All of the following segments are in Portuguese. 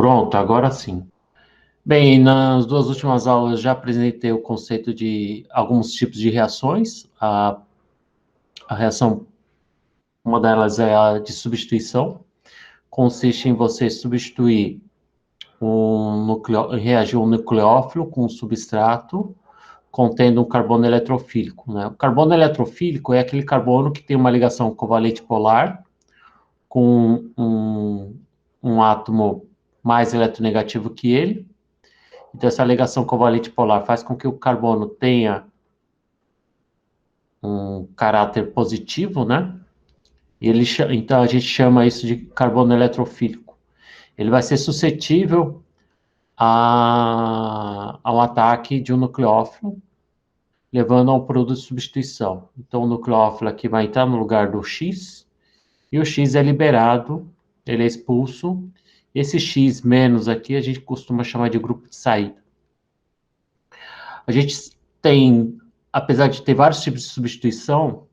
Pronto, agora sim. Bem, nas duas últimas aulas já apresentei o conceito de alguns tipos de reações. A reação, uma delas é a de substituição. Consiste em você substituir reagir um nucleófilo com um substrato contendo um carbono eletrofílico, né? O carbono eletrofílico é aquele carbono que tem uma ligação covalente polar com um átomo mais eletronegativo que ele. Então, essa ligação covalente polar faz com que o carbono tenha um caráter positivo, né? Então, a gente chama isso de carbono eletrofílico. Ele vai ser suscetível ao ataque de um nucleófilo, levando a um produto de substituição. Então, o nucleófilo aqui vai entrar no lugar do X, e o X é liberado, ele é expulso. Esse X menos aqui a gente costuma chamar de grupo de saída. A gente tem, apesar de ter vários tipos de substituição,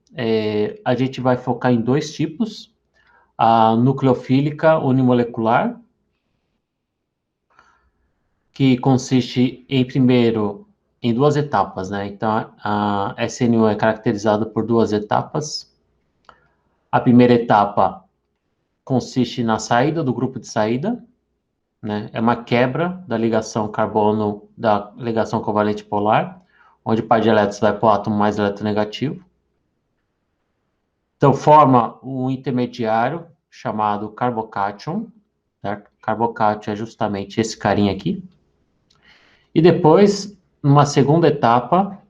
a gente vai focar em dois tipos: a nucleofílica unimolecular, que consiste em, primeiro, em duas etapas, né? Então, a SNU é caracterizada por duas etapas. A primeira etapa consiste na saída do grupo de saída, né? É uma quebra da ligação carbono, da ligação covalente polar, onde o par de elétrons vai para o átomo mais eletronegativo. Então, forma um intermediário chamado carbocátion, certo? Carbocátion é justamente esse carinha aqui. E depois, numa segunda etapa,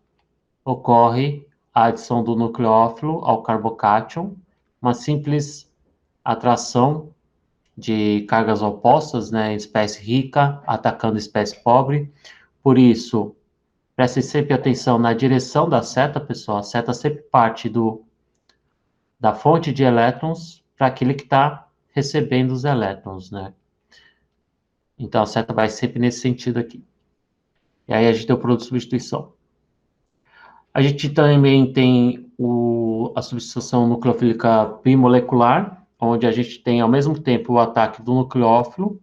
ocorre a adição do nucleófilo ao carbocátion, uma simples atração de cargas opostas, né? Espécie rica atacando espécie pobre. Por isso, preste sempre atenção na direção da seta, pessoal. A seta sempre parte da fonte de elétrons para aquele que está recebendo os elétrons, né? Então, a seta vai sempre nesse sentido aqui. E aí a gente tem o produto de substituição. A gente também tem a substituição nucleofílica bimolecular, onde a gente tem ao mesmo tempo o ataque do nucleófilo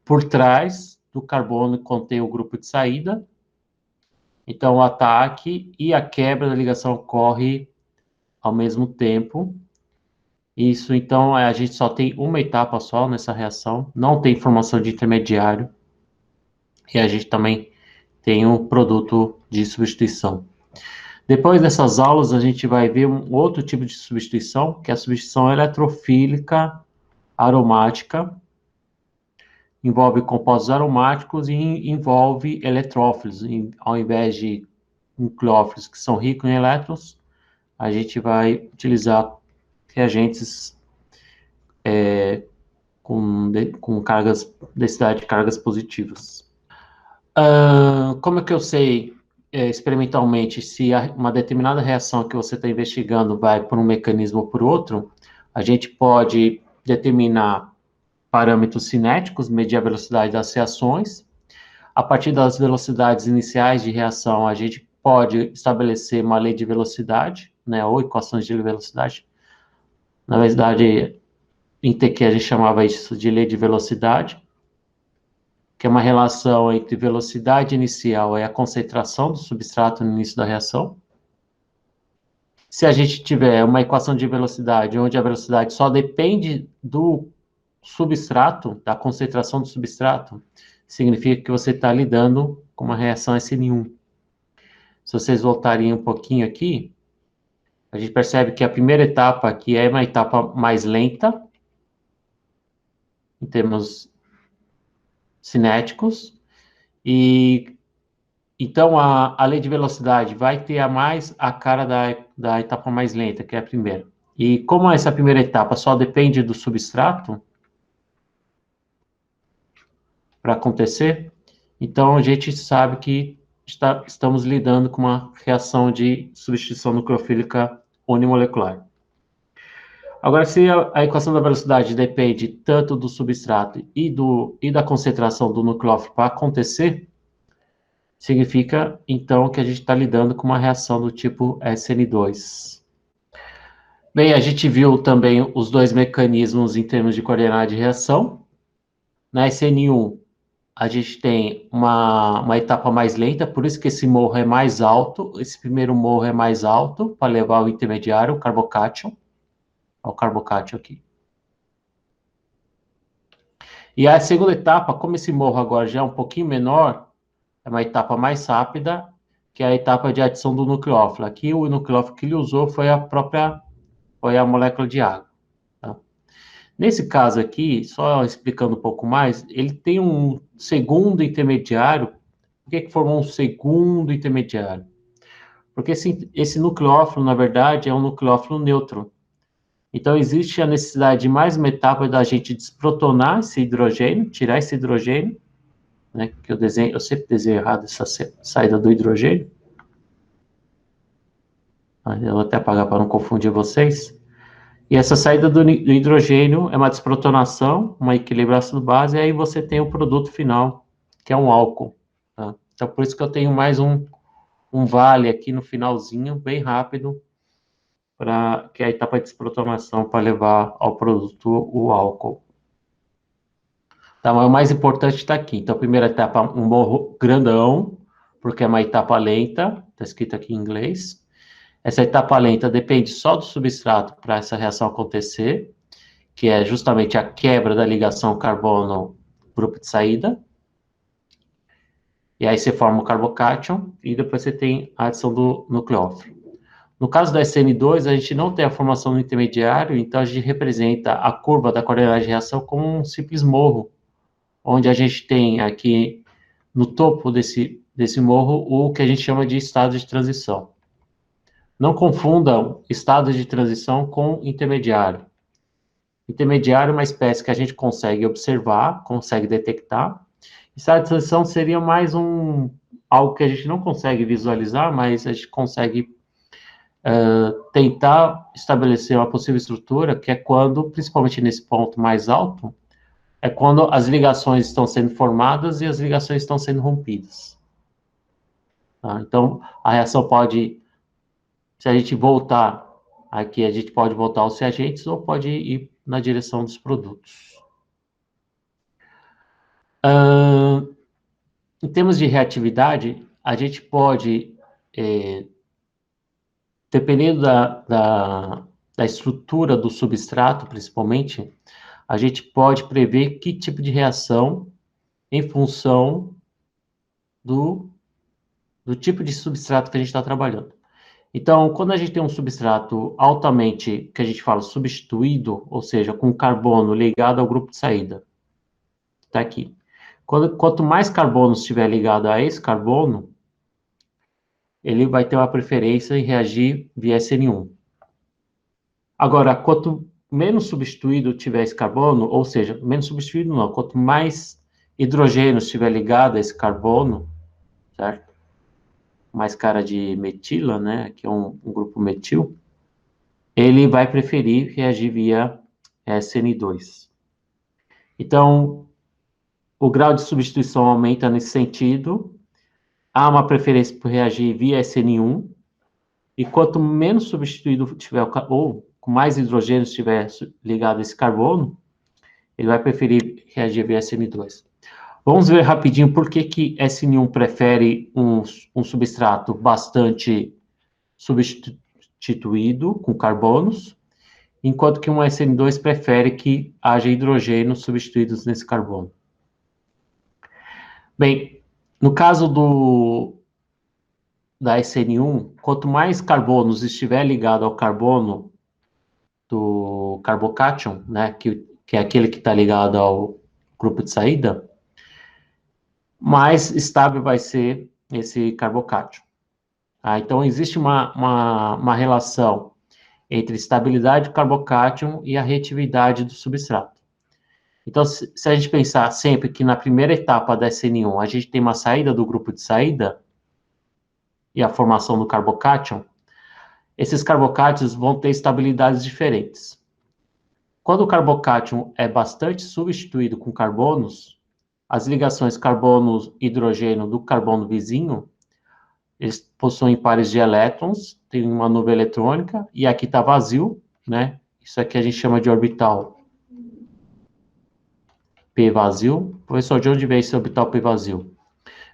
por trás do carbono que contém o grupo de saída. Então, o ataque e a quebra da ligação ocorre ao mesmo tempo. Isso, então, a gente só tem uma etapa só nessa reação, não tem formação de intermediário. E a gente também tem um produto de substituição. Depois dessas aulas, a gente vai ver um outro tipo de substituição, que é a substituição eletrofílica aromática. Envolve compostos aromáticos e envolve eletrófilos. Ao invés de nucleófilos que são ricos em elétrons, a gente vai utilizar reagentes com densidade de cargas positivas. Como é que eu sei experimentalmente se uma determinada reação que você está investigando vai por um mecanismo ou por outro? A gente pode determinar parâmetros cinéticos, medir a velocidade das reações. A partir das velocidades iniciais de reação, a gente pode estabelecer uma lei de velocidade, né, ou equações de velocidade. Na verdade, em TQ a gente chamava isso de lei de velocidade, que é uma relação entre velocidade inicial e a concentração do substrato no início da reação. Se a gente tiver uma equação de velocidade, onde a velocidade só depende do substrato, da concentração do substrato, significa que você está lidando com uma reação SN1. Se vocês voltarem um pouquinho aqui, a gente percebe que a primeira etapa aqui é uma etapa mais lenta, em termos cinéticos, e então a lei de velocidade vai ter a cara da etapa mais lenta, que é a primeira. E como essa primeira etapa só depende do substrato para acontecer, então a gente sabe que estamos lidando com uma reação de substituição nucleofílica unimolecular. Agora, se a equação da velocidade depende tanto do substrato e da concentração do nucleófilo para acontecer, significa, então, que a gente está lidando com uma reação do tipo SN2. Bem, a gente viu também os dois mecanismos em termos de coordenada de reação. Na SN1, a gente tem uma etapa mais lenta, por isso que esse morro é mais alto. Esse primeiro morro é mais alto para levar o intermediário, o carbocation. Olha o carbocation aqui. E a segunda etapa, como esse morro agora já é um pouquinho menor, é uma etapa mais rápida, que é a etapa de adição do nucleófilo. Aqui o nucleófilo que ele usou foi a molécula de água. Tá? Nesse caso aqui, só explicando um pouco mais, ele tem um segundo intermediário. Por que formou um segundo intermediário? Porque esse nucleófilo, na verdade, é um nucleófilo neutro. Então, existe a necessidade de mais uma etapa da gente desprotonar esse hidrogênio, tirar esse hidrogênio, né? Que eu sempre desenho errado essa saída do hidrogênio. Eu vou até apagar para não confundir vocês. E essa saída do hidrogênio é uma desprotonação, uma equilibração base, e aí você tem o produto final, que é um álcool. Tá? Então, por isso que eu tenho mais um vale aqui no finalzinho, bem rápido, que é a etapa de desprotonação para levar ao produto o álcool. Tá, mas o mais importante está aqui. Então, a primeira etapa, um morro grandão, porque é uma etapa lenta, está escrito aqui em inglês. Essa etapa lenta depende só do substrato para essa reação acontecer, que é justamente a quebra da ligação carbono-grupo de saída. E aí você forma o carbocation e depois você tem a adição do nucleófilo. No caso da SN2, a gente não tem a formação do intermediário, então a gente representa a curva da coordenada de reação como um simples morro, onde a gente tem aqui no topo desse morro o que a gente chama de estado de transição. Não confundam estado de transição com intermediário. Intermediário é uma espécie que a gente consegue observar, consegue detectar. Estado de transição seria mais algo que a gente não consegue visualizar, mas a gente consegue tentar estabelecer uma possível estrutura, que é quando, principalmente nesse ponto mais alto, é quando as ligações estão sendo formadas e as ligações estão sendo rompidas. Tá? Então, a reação pode, se a gente voltar aqui, a gente pode voltar aos reagentes ou pode ir na direção dos produtos. Em termos de reatividade, a gente pode, dependendo da estrutura do substrato, principalmente, a gente pode prever que tipo de reação em função do tipo de substrato que a gente está trabalhando. Então, quando a gente tem um substrato altamente, que a gente fala substituído, ou seja, com carbono ligado ao grupo de saída, está aqui. Quanto mais carbono estiver ligado a esse carbono, ele vai ter uma preferência em reagir via SN1. Agora, quanto menos substituído tiver esse carbono, ou seja, menos substituído não, quanto mais hidrogênio estiver ligado a esse carbono, certo? Mais cara de metila, né, que é um grupo metil, ele vai preferir reagir via SN2. Então, o grau de substituição aumenta nesse sentido, há uma preferência por reagir via SN1, e quanto menos substituído tiver, ou com mais hidrogênio estiver ligado a esse carbono, ele vai preferir reagir via SN2. Vamos ver rapidinho por que SN1 prefere um substrato bastante substituído com carbonos, enquanto que um SN2 prefere que haja hidrogênios substituídos nesse carbono. Bem, no caso da SN1, quanto mais carbonos estiver ligado ao carbono do carbocation, né, que é aquele que está ligado ao grupo de saída, mais estável vai ser esse carbocation. Então, existe uma relação entre estabilidade do carbocation e a reatividade do substrato. Então, se a gente pensar sempre que na primeira etapa da SN1 a gente tem uma saída do grupo de saída e a formação do carbocation, esses carbocations vão ter estabilidades diferentes. Quando o carbocation é bastante substituído com carbonos, as ligações carbono-hidrogênio do carbono vizinho, eles possuem pares de elétrons, tem uma nuvem eletrônica, e aqui está vazio, né? Isso aqui a gente chama de orbital P vazio. Professor, de onde vem esse orbital P vazio?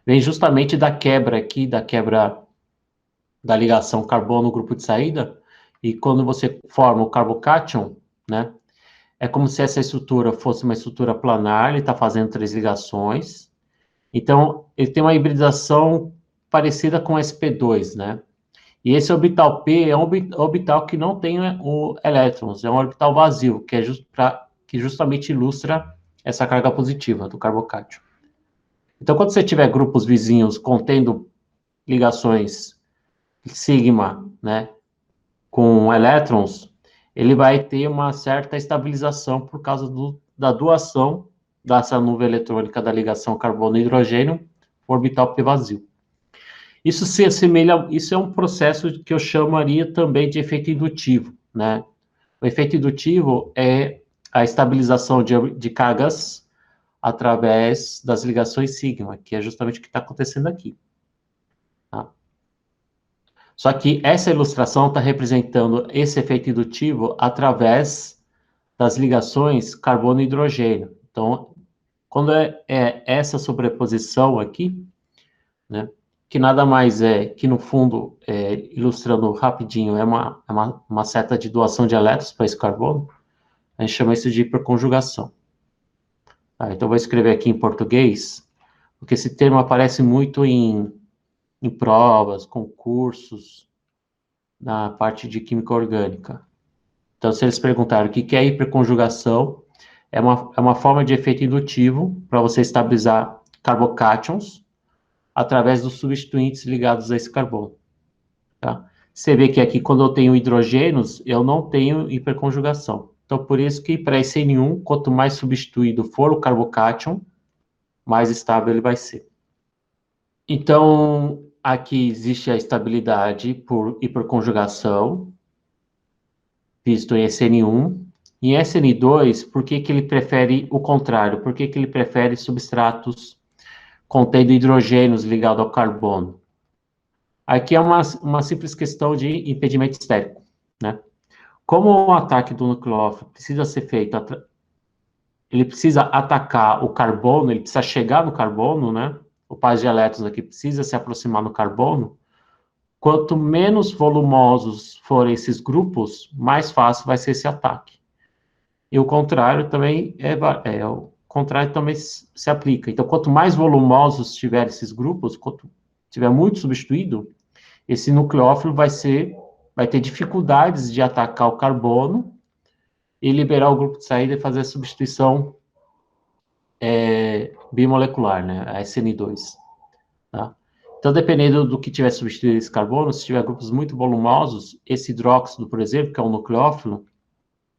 Vem justamente da quebra aqui, da quebra da ligação carbono-grupo de saída, e quando você forma o carbocátion, né, é como se essa estrutura fosse uma estrutura planar, ele está fazendo 3 ligações, então ele tem uma hibridação parecida com sp2, né, e esse orbital P é um orbital que não tem elétrons, é um orbital vazio, que, que justamente ilustra essa carga positiva do carbocátion. Então, quando você tiver grupos vizinhos contendo ligações sigma, né, com elétrons, ele vai ter uma certa estabilização por causa da doação dessa nuvem eletrônica da ligação carbono-hidrogênio orbital P vazio. Isso se assemelha, isso é um processo que eu chamaria também de efeito indutivo, né? O efeito indutivo é a estabilização de cargas através das ligações sigma, que é justamente o que está acontecendo aqui. Tá? Só que essa ilustração está representando esse efeito indutivo através das ligações carbono e hidrogênio. Então, quando é essa sobreposição aqui, né, que nada mais é que, no fundo, ilustrando rapidinho, é uma seta de doação de elétrons para esse carbono, a gente chama isso de hiperconjugação. Tá, então, vou escrever aqui em português, porque esse termo aparece muito em provas, concursos, na parte de química orgânica. Então, se eles perguntarem o que é hiperconjugação, é uma forma de efeito indutivo para você estabilizar carbocátions através dos substituintes ligados a esse carbono. Tá? Você vê que aqui, quando eu tenho hidrogênios, eu não tenho hiperconjugação. Então, por isso que para esse N1, quanto mais substituído for o carbocátion, mais estável ele vai ser. Então, aqui existe a estabilidade por hiperconjugação, visto em SN1. Em SN2, por que ele prefere o contrário? Por que ele prefere substratos contendo hidrogênios ligados ao carbono? Aqui é uma simples questão de impedimento estérico, né? Como o ataque do nucleófilo precisa ser feito, ele precisa atacar o carbono, ele precisa chegar no carbono, né? O par de elétrons aqui precisa se aproximar no carbono. Quanto menos volumosos forem esses grupos, mais fácil vai ser esse ataque. E o contrário também o contrário também se aplica. Então, quanto mais volumosos tiver esses grupos, quanto tiver muito substituído, esse nucleófilo vai ter dificuldades de atacar o carbono e liberar o grupo de saída e fazer a substituição bimolecular, né, a SN2. Tá? Então, dependendo do que tiver substituído esse carbono, se tiver grupos muito volumosos, esse hidróxido, por exemplo, que é um nucleófilo,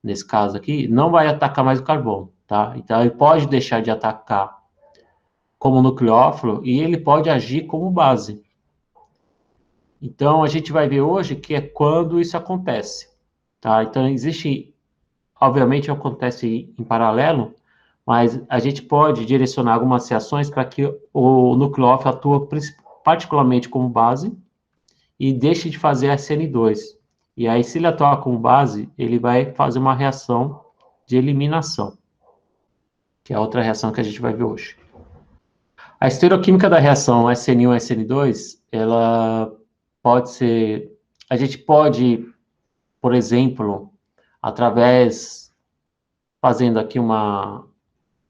nesse caso aqui, não vai atacar mais o carbono, tá? Então, ele pode deixar de atacar como nucleófilo e ele pode agir como base. Então, a gente vai ver hoje que é quando isso acontece, tá? Então, obviamente, acontece em paralelo, mas a gente pode direcionar algumas reações para que o nucleófilo atua particularmente como base e deixe de fazer SN2. E aí, se ele atuar como base, ele vai fazer uma reação de eliminação, que é a outra reação que a gente vai ver hoje. A estereoquímica da reação SN1 e SN2, ela pode ser... A gente pode, por exemplo, fazendo aqui uma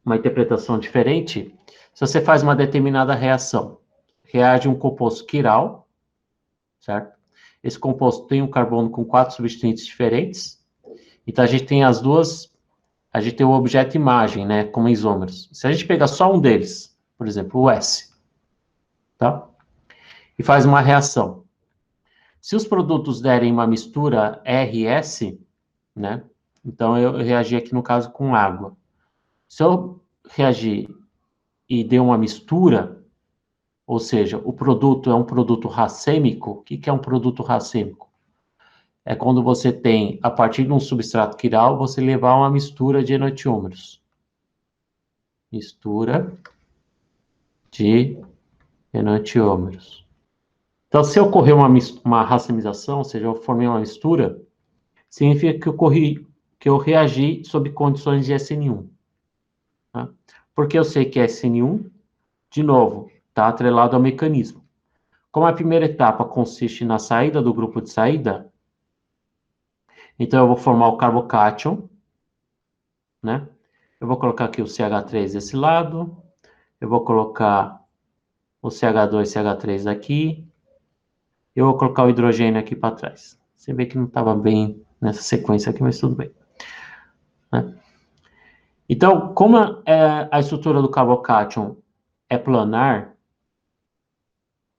interpretação diferente, se você faz uma determinada reação, reage um composto quiral, certo? Esse composto tem um carbono com 4 substituintes diferentes, então a gente tem a gente tem o objeto imagem, né, como isômeros. Se a gente pegar só um deles, por exemplo, o S, tá? E faz uma reação. Se os produtos derem uma mistura RS, né, então eu reagi aqui no caso com água. Se eu reagir e der uma mistura, ou seja, o produto é um produto racêmico. O que é um produto racêmico? É quando você tem, a partir de um substrato quiral, você levar uma mistura de enantiômeros. Mistura de enantiômeros. Então, se ocorrer uma racemização, ou seja, eu formei uma mistura, significa que eu reagi sob condições de SN1. Tá? Porque eu sei que é SN1, de novo, está atrelado ao mecanismo. Como a primeira etapa consiste na saída do grupo de saída, então eu vou formar o carbocátion, né? Eu vou colocar aqui o CH3 desse lado, eu vou colocar o CH2, CH3 aqui, eu vou colocar o hidrogênio aqui para trás. Você vê que não estava bem nessa sequência aqui, mas tudo bem, né? Então, como a estrutura do carbocátion é planar,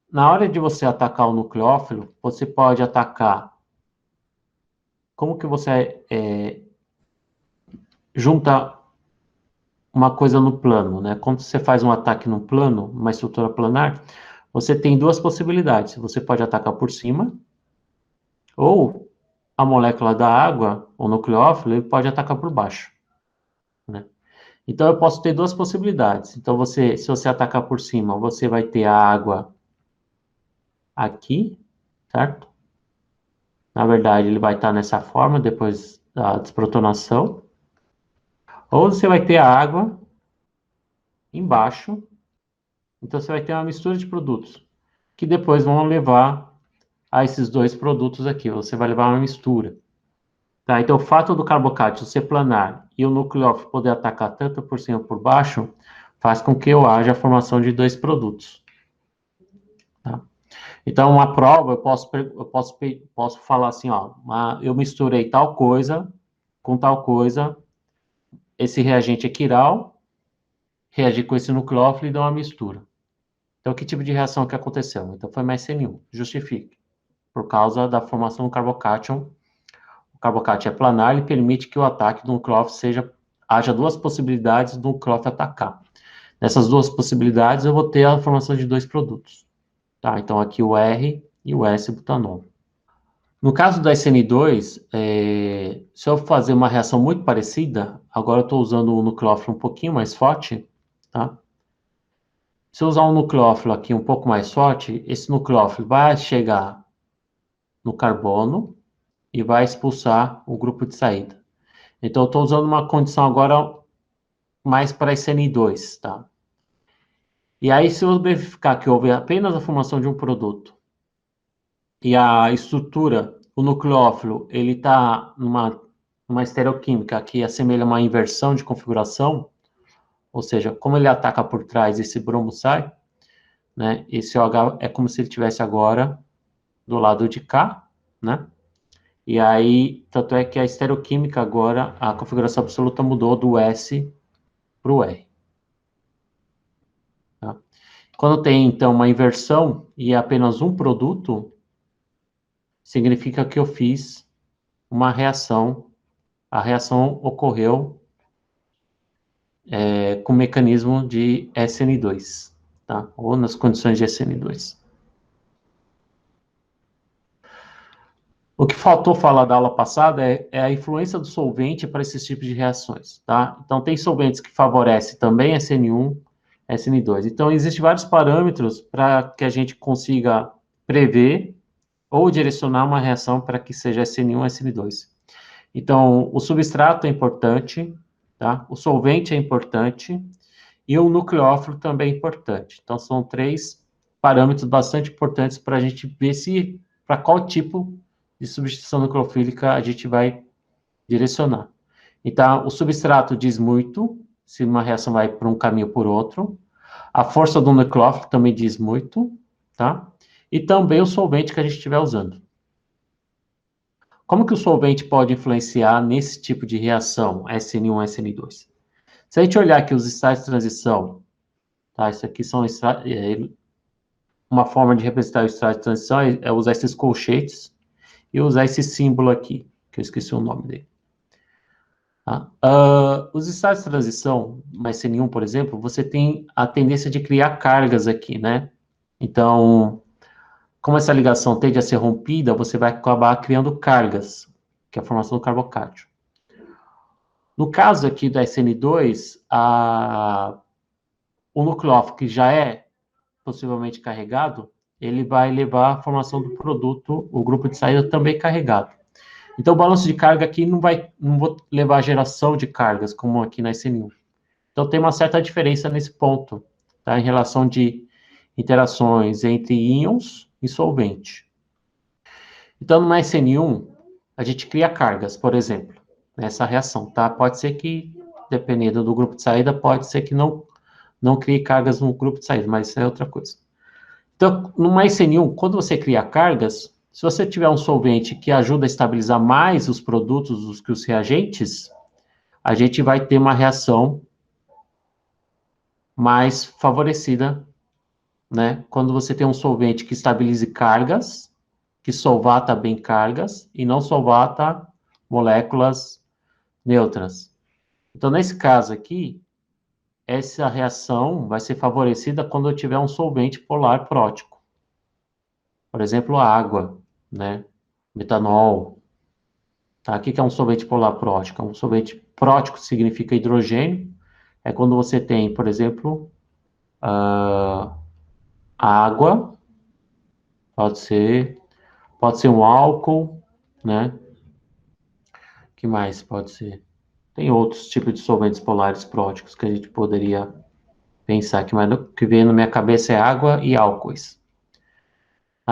na hora de você atacar o nucleófilo, você pode atacar. Como que você junta uma coisa no plano, né? Quando você faz um ataque no plano, uma estrutura planar, você tem duas possibilidades. Você pode atacar por cima, ou a molécula da água, o nucleófilo, ele pode atacar por baixo, né? Então eu posso ter duas possibilidades. Então se você atacar por cima, você vai ter a água aqui, certo? Na verdade, ele vai estar nessa forma depois da desprotonação. Ou você vai ter a água embaixo. Então você vai ter uma mistura de produtos que depois vão levar a esses dois produtos aqui. Você vai levar uma mistura. Tá? Então o fato do carbocátion ser planar e o nucleófilo poder atacar tanto por cima como por baixo faz com que haja a formação de dois produtos. Tá? Então, uma prova, eu posso falar assim, ó, eu misturei tal coisa com tal coisa, esse reagente é quiral, reagir com esse nucleófilo e dá uma mistura. Então, que tipo de reação que aconteceu? Então, foi mais CN1, justifique. Por causa da formação do carbocátion. O carbocátion é planar, ele permite que o ataque do nucleófilo haja duas possibilidades do nucleófilo atacar. Nessas duas possibilidades, eu vou ter a formação de dois produtos. Tá? Então, aqui o R e o S-butanol. No caso da SN2, se eu fazer uma reação muito parecida, agora eu estou usando o nucleófilo um pouquinho mais forte, tá? Se eu usar um nucleófilo aqui um pouco mais forte, esse nucleófilo vai chegar no carbono e vai expulsar o grupo de saída. Então, eu estou usando uma condição agora mais para SN2, tá? E aí, se eu verificar que houve apenas a formação de um produto e a estrutura, o nucleófilo, ele está numa estereoquímica que assemelha a uma inversão de configuração, ou seja, como ele ataca por trás, esse bromo sai, né? Esse OH é como se ele estivesse agora do lado de cá, né? E aí, tanto é que a estereoquímica agora, a configuração absoluta mudou do S para o R. Tá? Quando tem, então, uma inversão e apenas um produto, significa que eu fiz uma reação. A reação ocorreu com o mecanismo de SN2, tá? Ou nas condições de SN2. O que faltou falar da aula passada é a influência do solvente para esses tipos de reações, tá? Então, tem solventes que favorecem também SN1, SN2. Então, existem vários parâmetros para que a gente consiga prever ou direcionar uma reação para que seja SN1, SN2. Então, o substrato é importante, tá? O solvente é importante e o nucleófilo também é importante. Então, são três parâmetros bastante importantes para a gente ver para qual tipo de substituição nucleofílica a gente vai direcionar. Então, o substrato diz muito se uma reação vai por um caminho ou por outro. A força do nucleófilo também diz muito, tá? E também o solvente que a gente estiver usando. Como que o solvente pode influenciar nesse tipo de reação, SN1, SN2? Se a gente olhar aqui os estágios de transição, tá? Isso aqui são uma forma de representar o estágio de transição é usar esses colchetes e usar esse símbolo aqui, que eu esqueci o nome dele. Tá? Os estágios de transição, mais SN1, por exemplo, você tem a tendência de criar cargas aqui, né? Então, como essa ligação tende a ser rompida, você vai acabar criando cargas, que é a formação do carbocátion. No caso aqui da SN2, o nucleófilo que já é possivelmente carregado, ele vai levar a formação do produto, o grupo de saída também carregado. Então, o balanço de carga aqui não vou levar a geração de cargas, como aqui na SN1. Então, tem uma certa diferença nesse ponto, tá? Em relação de interações entre íons e solvente. Então, no SN1, a gente cria cargas, por exemplo, nessa reação, tá? Pode ser que, dependendo do grupo de saída, pode ser que não crie cargas no grupo de saída, mas isso é outra coisa. Então, no SN1, quando você cria cargas, se você tiver um solvente que ajuda a estabilizar mais os produtos do que os reagentes, a gente vai ter uma reação mais favorecida, né? Quando você tem um solvente que estabilize cargas, que solvata bem cargas e não solvata moléculas neutras. Então, nesse caso aqui, essa reação vai ser favorecida quando eu tiver um solvente polar prótico. Por exemplo, a água, né? Metanol. Tá? O que é um solvente polar prótico? Um solvente prótico significa hidrogênio. É quando você tem, por exemplo, água, pode ser um álcool, né? O que mais pode ser? Tem outros tipos de solventes polares próticos que a gente poderia pensar aqui, mas o que vem na minha cabeça é água e álcoois.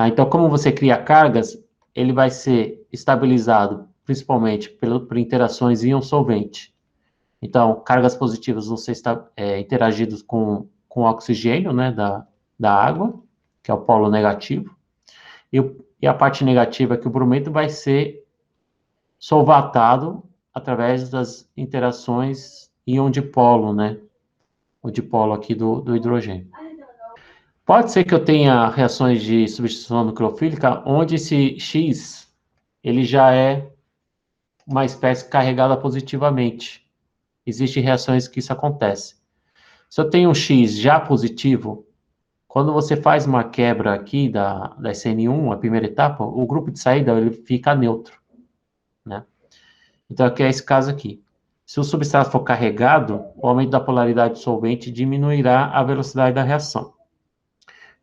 Então, como você cria cargas, ele vai ser estabilizado principalmente por interações íon-solvente. Então, cargas positivas vão ser interagidas com o oxigênio, né, da água, que é o polo negativo, e a parte negativa, que o bromento vai ser solvatado através das interações íon-dipolo, né, o dipolo aqui do hidrogênio. Pode ser que eu tenha reações de substituição nucleofílica onde esse X ele já é uma espécie carregada positivamente. Existem reações que isso acontece. Se eu tenho um X já positivo, quando você faz uma quebra aqui da SN1, a primeira etapa, o grupo de saída ele fica neutro, né? Então, aqui é esse caso aqui. Se o substrato for carregado, o aumento da polaridade do solvente diminuirá a velocidade da reação.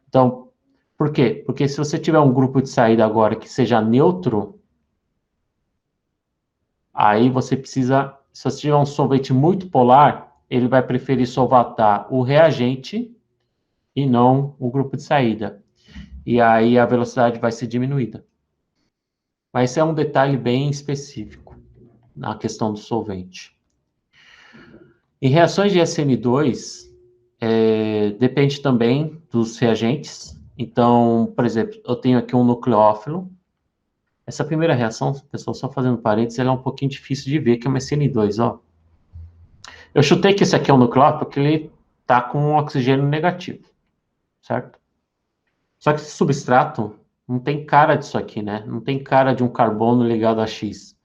Então, por quê? Porque se você tiver um grupo de saída agora que seja neutro, aí você precisa, se você tiver um solvente muito polar, ele vai preferir solvatar o reagente e não o grupo de saída. E aí a velocidade vai ser diminuída. Mas esse é um detalhe bem específico na questão do solvente. Em reações de SN2, depende também dos reagentes. Então, por exemplo, eu tenho aqui um nucleófilo. Essa primeira reação, pessoal, só fazendo parênteses, ela é um pouquinho difícil de ver, que é uma SN2, ó. Eu chutei que esse aqui é um nucleófilo porque ele está com um oxigênio negativo, certo? Só que esse substrato não tem cara disso aqui, né? Não tem cara de um carbono ligado a X.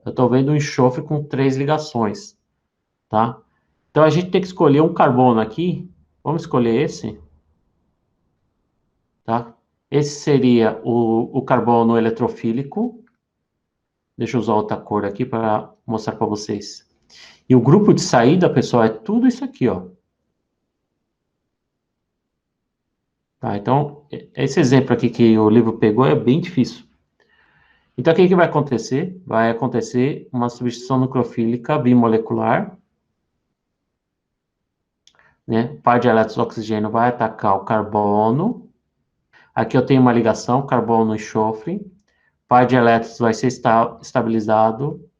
Eu estou vendo um enxofre com 3 ligações, tá? Então a gente tem que escolher um carbono aqui. Vamos escolher esse, tá? Esse seria o carbono eletrofílico. Deixa eu usar outra cor aqui para mostrar para vocês. E o grupo de saída, pessoal, é tudo isso aqui, ó. Tá, então, esse exemplo aqui que o livro pegou é bem difícil. Então, o que vai acontecer? Vai acontecer uma substituição nucleofílica bimolecular, né? O par de elétrons de oxigênio vai atacar o carbono. Aqui eu tenho uma ligação, carbono e enxofre. O par de elétrons vai ser estabilizado,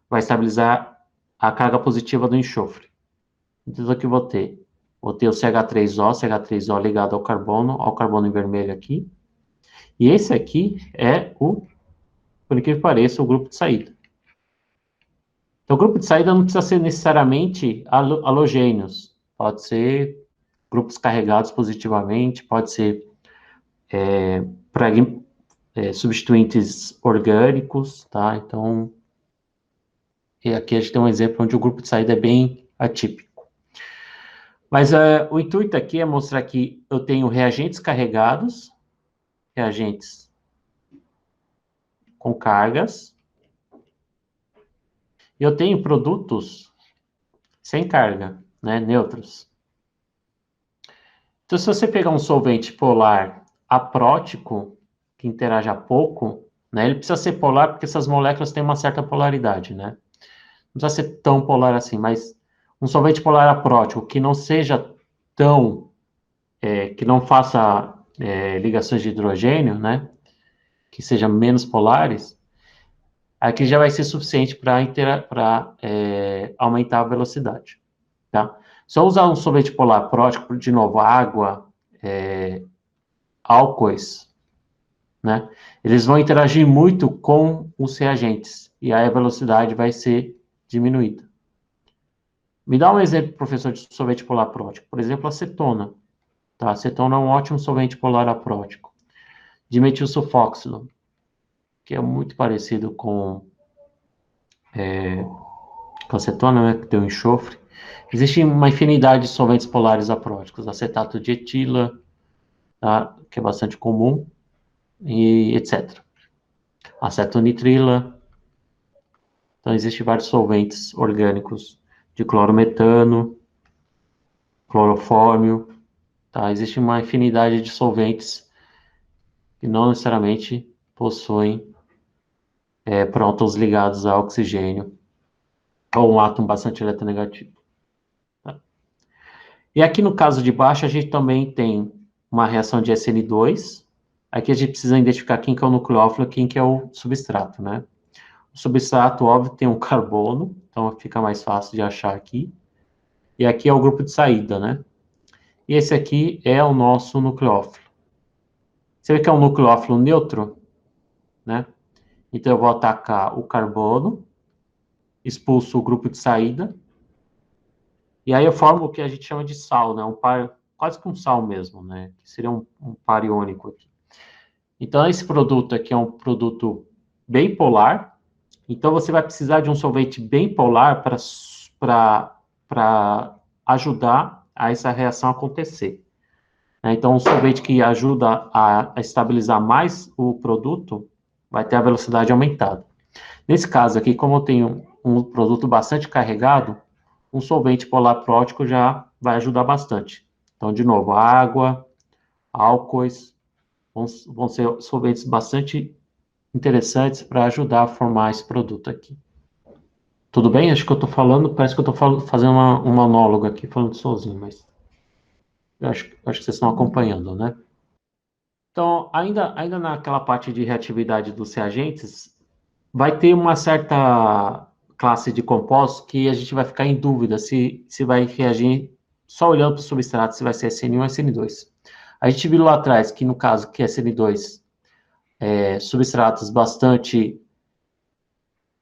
vai estabilizar a carga positiva do enxofre. Então, aqui eu vou ter o CH3O ligado ao carbono em vermelho aqui. E esse aqui é por incrível que pareça, o grupo de saída. Então, o grupo de saída não precisa ser necessariamente halogênios. Pode ser grupos carregados positivamente, pode ser substituintes orgânicos, tá? Então, aqui a gente tem um exemplo onde o grupo de saída é bem atípico. Mas o intuito aqui é mostrar que eu tenho reagentes carregados, reagentes com cargas, e eu tenho produtos sem carga, né, neutros. Então, se você pegar um solvente polar aprótico, que interaja pouco, né, ele precisa ser polar porque essas moléculas têm uma certa polaridade, né? Não precisa ser tão polar assim, mas Um solvente polar aprótico que não seja tão, que não faça ligações de hidrogênio, né? Que sejam menos polares, aqui já vai ser suficiente para aumentar a velocidade, tá? Se eu usar um solvente polar prótico, de novo, água, álcoois, né? Eles vão interagir muito com os reagentes, e aí a velocidade vai ser diminuída. Me dá um exemplo, professor, de solvente polar prótico. Por exemplo, acetona. Tá? Acetona é um ótimo solvente polar aprótico. Dimetilsulfóxido, que é muito parecido com acetona, né, que tem o enxofre. Existe uma infinidade de solventes polares apróticos. Acetato de etila, tá? Que é bastante comum, e etc. Acetonitrila. Então, existem vários solventes orgânicos de clorometano, clorofórmio, tá? Existe uma infinidade de solventes que não necessariamente possuem prótons ligados a oxigênio ou um átomo bastante eletronegativo. Tá? E aqui no caso de baixo, a gente também tem uma reação de SN2. Aqui a gente precisa identificar quem que é o nucleófilo e quem que é o substrato, né? O substrato, óbvio, tem um carbono, então fica mais fácil de achar aqui. E aqui é o grupo de saída, né? E esse aqui é o nosso nucleófilo. Você vê que é um nucleófilo neutro, né? Então eu vou atacar o carbono, expulso o grupo de saída, e aí eu formo o que a gente chama de sal, né? Um par, quase que um sal mesmo, né? Que seria um par iônico aqui. Então esse produto aqui é um produto bem polar, então você vai precisar de um solvente bem polar para ajudar a essa reação acontecer. Então, um solvente que ajuda a estabilizar mais o produto vai ter a velocidade aumentada. Nesse caso aqui, como eu tenho um produto bastante carregado, um solvente polar prótico já vai ajudar bastante. Então, de novo, água, álcoois vão ser solventes bastante interessantes para ajudar a formar esse produto aqui. Tudo bem? Acho que eu estou falando, parece que eu estou fazendo um monólogo aqui, falando sozinho, mas eu acho que vocês estão acompanhando, né? Então, ainda naquela parte de reatividade dos reagentes, vai ter uma certa classe de compostos que a gente vai ficar em dúvida se vai reagir só olhando para o substrato, se vai ser SN1 ou SN2. A gente viu lá atrás que, no caso que é SN2, substratos bastante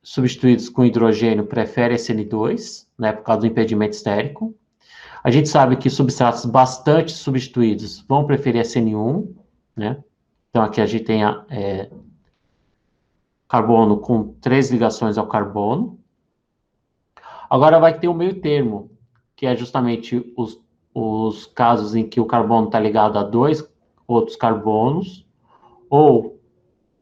substituídos com hidrogênio preferem SN2, né, por causa do impedimento estérico. A gente sabe que substratos bastante substituídos vão preferir SN1, né? Então, aqui a gente tem carbono com 3 ligações ao carbono. Agora vai ter o meio termo, que é justamente os casos em que o carbono está ligado a 2 outros carbonos, ou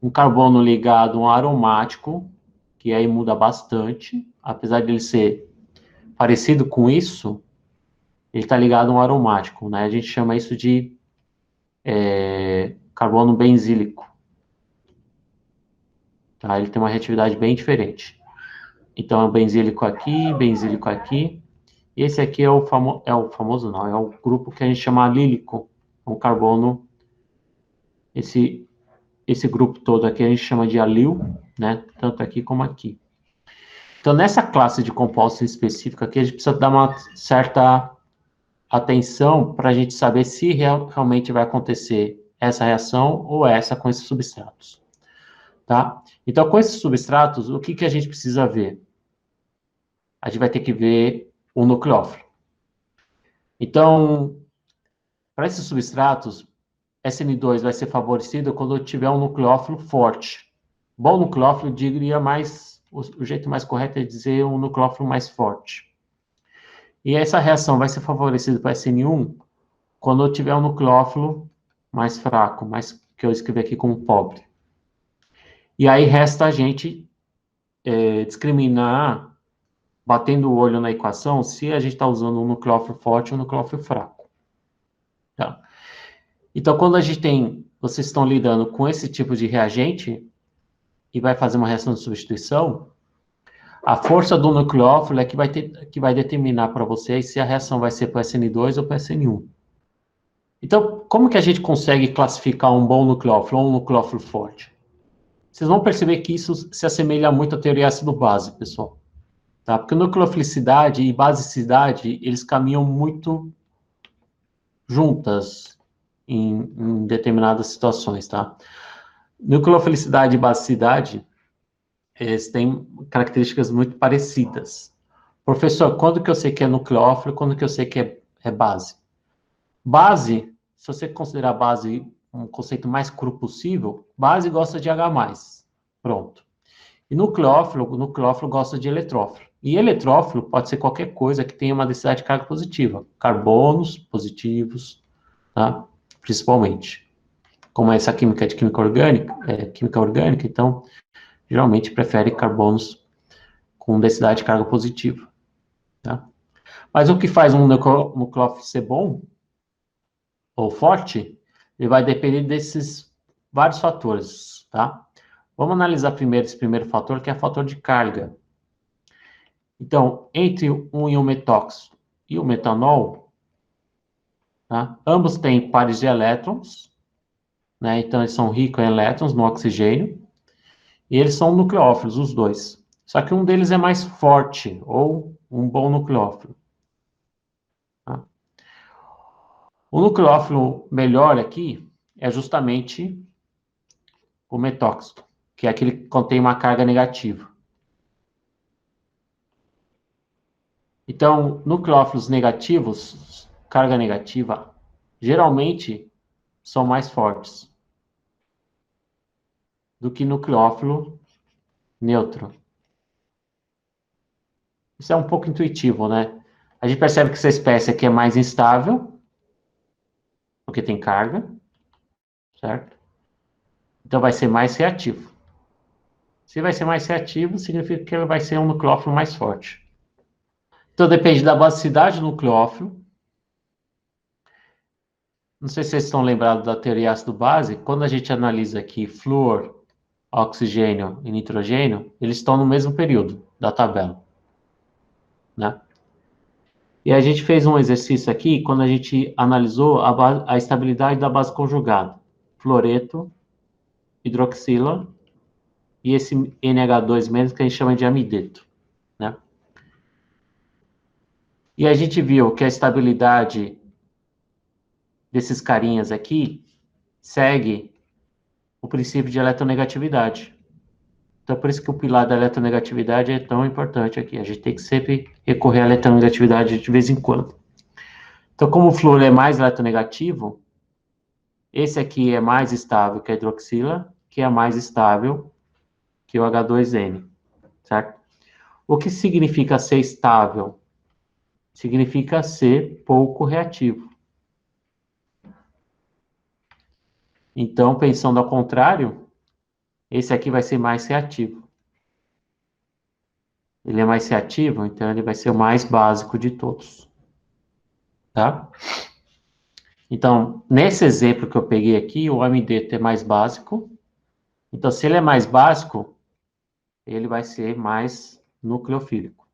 um carbono ligado a um aromático, que aí muda bastante, apesar de ele ser parecido com isso, ele está ligado a um aromático, né? A gente chama isso de carbono benzílico. Tá? Ele tem uma reatividade bem diferente. Então, é o benzílico aqui, benzílico aqui. E esse aqui é o famoso, não, é o grupo que a gente chama alílico. O carbono, esse grupo todo aqui a gente chama de alil, né? Tanto aqui como aqui. Então, nessa classe de compostos específica aqui, a gente precisa dar uma certa atenção para a gente saber se realmente vai acontecer essa reação ou essa com esses substratos. Tá? Então, com esses substratos, o que a gente precisa ver? A gente vai ter que ver o nucleófilo. Então, para esses substratos, SN2 vai ser favorecido quando tiver um nucleófilo forte. Bom nucleófilo, diria mais, o jeito mais correto é dizer um nucleófilo mais forte. E essa reação vai ser favorecida para SN1 quando eu tiver um nucleófilo mais fraco, mais que eu escrevi aqui como pobre. E aí resta a gente discriminar, batendo o olho na equação, se a gente está usando um nucleófilo forte ou um nucleófilo fraco. Tá? Então, quando a gente vocês estão lidando com esse tipo de reagente e vai fazer uma reação de substituição, A força do nucleófilo é que vai determinar para vocês se a reação vai ser para SN2 ou para SN1. Então, como que a gente consegue classificar um bom nucleófilo ou um nucleófilo forte? Vocês vão perceber que isso se assemelha muito à teoria ácido-base, pessoal. Tá? Porque nucleofilicidade e basicidade, eles caminham muito juntas em determinadas situações, tá? Nucleofilicidade e basicidade, eles têm características muito parecidas. Professor, quando que eu sei que é nucleófilo, quando que eu sei que é base? Base, se você considerar base um conceito mais cru possível, base gosta de H+. Pronto. E nucleófilo, o nucleófilo gosta de eletrófilo. E eletrófilo pode ser qualquer coisa que tenha uma densidade de carga positiva. Carbonos positivos, tá? Principalmente. Como essa química de química orgânica, então, geralmente prefere carbonos com densidade de carga positiva, tá? Mas o que faz um nucleófilo ser bom ou forte, ele vai depender desses vários fatores, tá? Vamos analisar primeiro esse primeiro fator, que é o fator de carga. Então, entre um íon tóxico e o metanol, tá? Ambos têm pares de elétrons, né? Então, eles são ricos em elétrons no oxigênio, e eles são nucleófilos, os dois. Só que um deles é mais forte, ou um bom nucleófilo. Tá? O nucleófilo melhor aqui é justamente o metóxido, que é aquele que contém uma carga negativa. Então, nucleófilos negativos, carga negativa, geralmente são mais fortes do que nucleófilo neutro. Isso é um pouco intuitivo, né? A gente percebe que essa espécie aqui é mais instável, porque tem carga, certo? Então vai ser mais reativo. Se vai ser mais reativo, significa que ele vai ser um nucleófilo mais forte. Então depende da basicidade do nucleófilo. Não sei se vocês estão lembrados da teoria ácido-base. Quando a gente analisa aqui flúor, oxigênio e nitrogênio, eles estão no mesmo período da tabela, né? E a gente fez um exercício aqui, quando a gente analisou a estabilidade da base conjugada. Fluoreto, hidroxila e esse NH2- que a gente chama de amideto, né? E a gente viu que a estabilidade desses carinhas aqui segue o princípio de eletronegatividade. Então, por isso que o pilar da eletronegatividade é tão importante aqui. A gente tem que sempre recorrer à eletronegatividade de vez em quando. Então, como o flúor é mais eletronegativo, esse aqui é mais estável que a hidroxila, que é mais estável que o H2N, certo? O que significa ser estável? Significa ser pouco reativo. Então, pensando ao contrário, esse aqui vai ser mais reativo. Ele é mais reativo, então ele vai ser o mais básico de todos, tá? Então, nesse exemplo que eu peguei aqui, o amideto é mais básico. Então, se ele é mais básico, ele vai ser mais nucleofílico.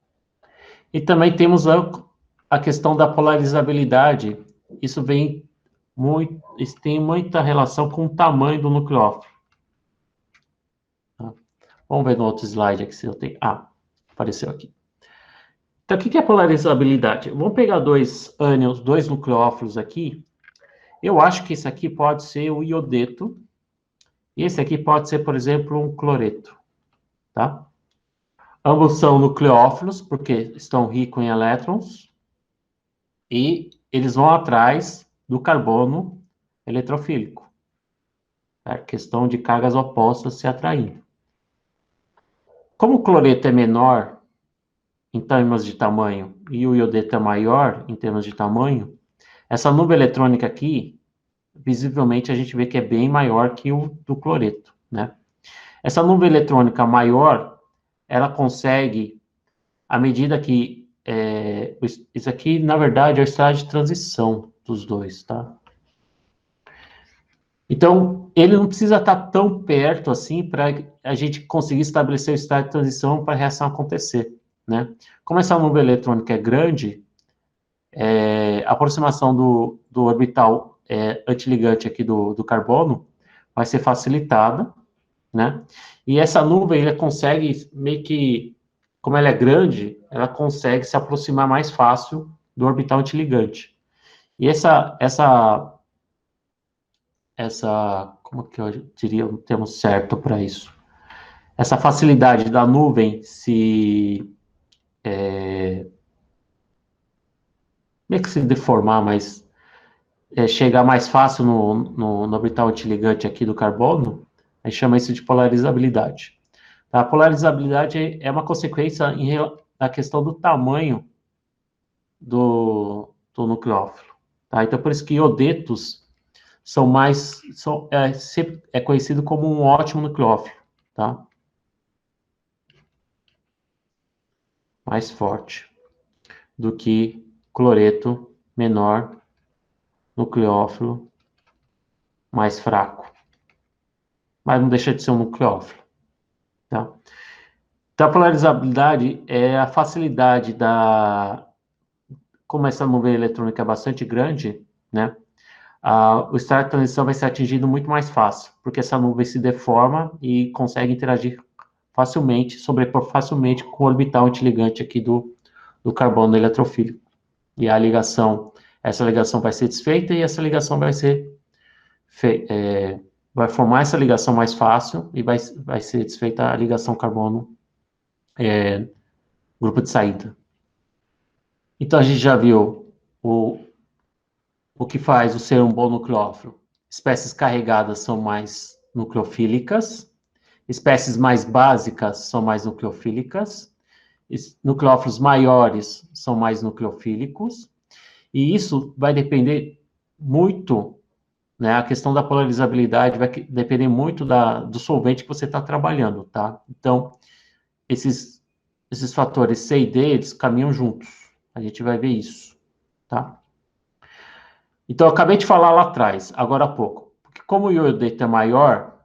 E também temos a questão da polarizabilidade. Isso isso tem muita relação com o tamanho do nucleófilo. Tá? Vamos ver no outro slide aqui se eu tenho. Ah, apareceu aqui. Então, o que é polarizabilidade? Vamos pegar dois ânions, dois nucleófilos aqui. Eu acho que esse aqui pode ser o iodeto. E esse aqui pode ser, por exemplo, um cloreto. Tá? Ambos são nucleófilos, porque estão ricos em elétrons. E eles vão atrás do carbono eletrofílico. É questão de cargas opostas se atraindo. Como o cloreto é menor em termos de tamanho e o iodeto é maior em termos de tamanho, essa nuvem eletrônica aqui, visivelmente a gente vê que é bem maior que o do cloreto, né? Essa nuvem eletrônica maior, ela consegue, à medida que isso aqui, na verdade, é o estágio de transição dos dois, tá? Então, ele não precisa estar tão perto assim para a gente conseguir estabelecer o estado de transição para a reação acontecer, né? Como essa nuvem eletrônica é grande, a aproximação do orbital antiligante aqui do carbono vai ser facilitada, né? E essa nuvem, ela consegue meio que, como ela é grande, ela consegue se aproximar mais fácil do orbital antiligante. E como que eu diria o termo certo para isso? Essa facilidade da nuvem meio que se deformar, mas chegar mais fácil no orbital antiligante aqui do carbono, a gente chama isso de polarizabilidade. A polarizabilidade é uma consequência da questão do tamanho do nucleófilo. Tá? Então, por isso que iodetos é conhecido como um ótimo nucleófilo, tá? Mais forte do que cloreto, menor, nucleófilo, mais fraco. Mas não deixa de ser um nucleófilo, tá? Então, a polarizabilidade é a facilidade como essa nuvem eletrônica é bastante grande, né? O estado de transição vai ser atingido muito mais fácil, porque essa nuvem se deforma e consegue interagir facilmente, sobrepor facilmente com o orbital antiligante aqui do carbono eletrofílico. E essa ligação vai ser desfeita e essa ligação vai formar essa ligação mais fácil e vai ser desfeita a ligação carbono grupo de saída. Então a gente já viu o que faz o ser um bom nucleófilo. Espécies carregadas são mais nucleofílicas, espécies mais básicas são mais nucleofílicas, nucleófilos maiores são mais nucleofílicos, e isso vai depender muito, né? A questão da polarizabilidade vai depender muito do solvente que você está trabalhando, tá? Então, esses fatores C e D, eles caminham juntos. A gente vai ver isso, tá? Então, eu acabei de falar lá atrás, agora há pouco, porque como o iodeto é maior,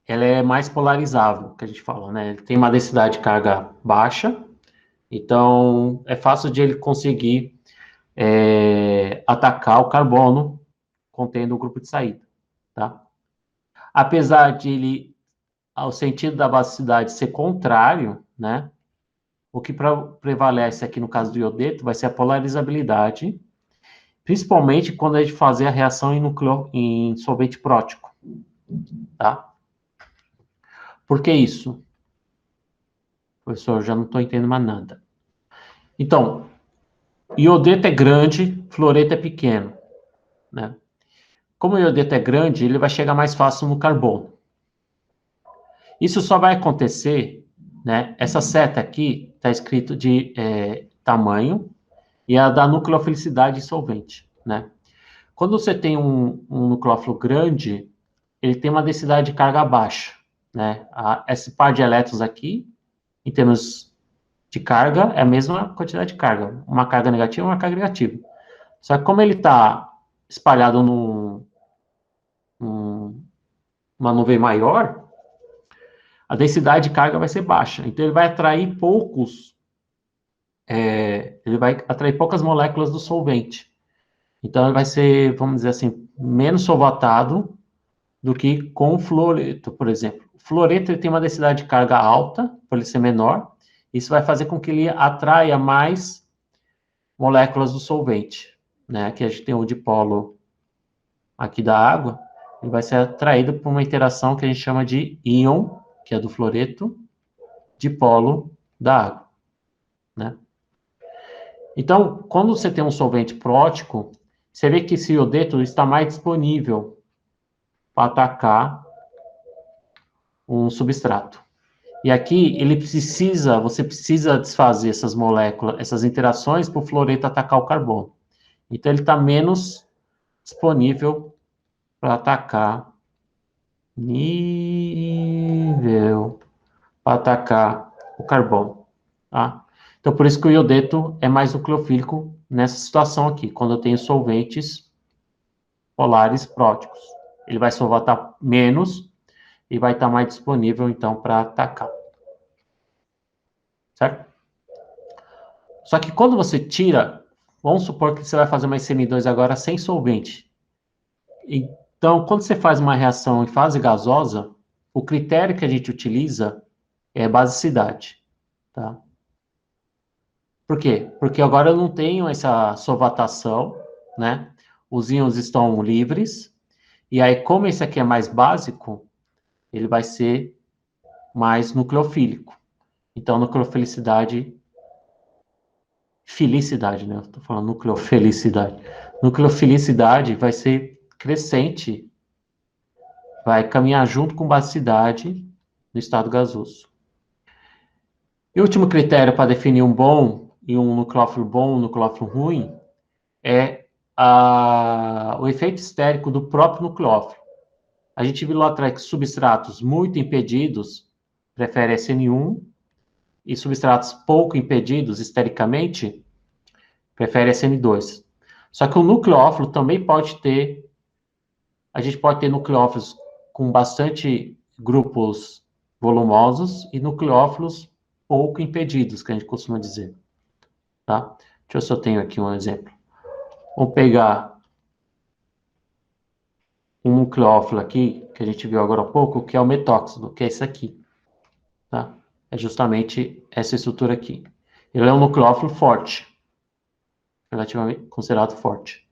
ela é mais polarizável, que a gente fala, né? Ele tem uma densidade de carga baixa, então é fácil de ele conseguir atacar o carbono contendo o grupo de saída, tá? Apesar de ele, ao sentido da basicidade ser contrário, né? O que prevalece aqui no caso do iodeto vai ser a polarizabilidade, principalmente quando a gente fazer a reação em solvente prótico, tá? Por que isso? Professor, já não estou entendendo mais nada. Então, iodeto é grande, fluoreto é pequeno, né? Como o iodeto é grande, ele vai chegar mais fácil no carbono. Isso só vai acontecer, né? Essa seta aqui está escrito de tamanho e a da nucleofilicidade solvente, né? Quando você tem um nucleófilo grande, ele tem uma densidade de carga baixa, né? Esse par de elétrons aqui, em termos de carga, é a mesma quantidade de carga. Uma carga negativa e uma carga negativa. Só que como ele está espalhado numa nuvem maior, a densidade de carga vai ser baixa. Então, ele vai atrair poucas moléculas do solvente. Então, ele vai ser, vamos dizer assim, menos solvatado do que com o fluoreto, por exemplo. O fluoreto ele tem uma densidade de carga alta, por ele ser menor. Isso vai fazer com que ele atraia mais moléculas do solvente, né? Aqui a gente tem o dipolo aqui da água, ele vai ser atraído por uma interação que a gente chama de íon, que é do fluoreto, dipolo da água, né? Então, quando você tem um solvente prótico, você vê que esse iodeto está mais disponível para atacar um substrato. E aqui você precisa desfazer essas moléculas, essas interações para o fluoreto atacar o carbono. Então ele está menos disponível para atacar o carbono, tá? Então por isso que o iodeto é mais nucleofílico nessa situação aqui, quando eu tenho solventes polares próticos, ele vai solvatar menos e vai estar mais disponível, então, para atacar. Certo? Só que quando você tira, vamos supor que você vai fazer uma SN2 agora sem solvente. Então, quando você faz uma reação em fase gasosa, o critério que a gente utiliza é basicidade, tá? Por quê? Porque agora eu não tenho essa solvatação, né? Os íons estão livres, e aí, como esse aqui é mais básico, ele vai ser mais nucleofílico. Então, felicidade, né? Eu tô falando nucleofelicidade. Nucleofelicidade vai ser crescente, vai caminhar junto com basicidade no estado gasoso. E o último critério para definir um bom e um nucleófilo bom, um nucleófilo ruim, é o efeito estérico do próprio nucleófilo. A gente viu lá atrás que substratos muito impedidos preferem SN1 e substratos pouco impedidos estericamente preferem SN2. Só que o nucleófilo também pode ter, a gente pode ter nucleófilos com bastante grupos volumosos e nucleófilos pouco impedidos, que a gente costuma dizer, tá? Deixa eu ver se eu tenho aqui um exemplo. Vamos pegar um nucleófilo aqui, que a gente viu agora há pouco, que é o metóxido, que é esse aqui, tá? É justamente essa estrutura aqui. Ele é um nucleófilo forte, relativamente considerado forte,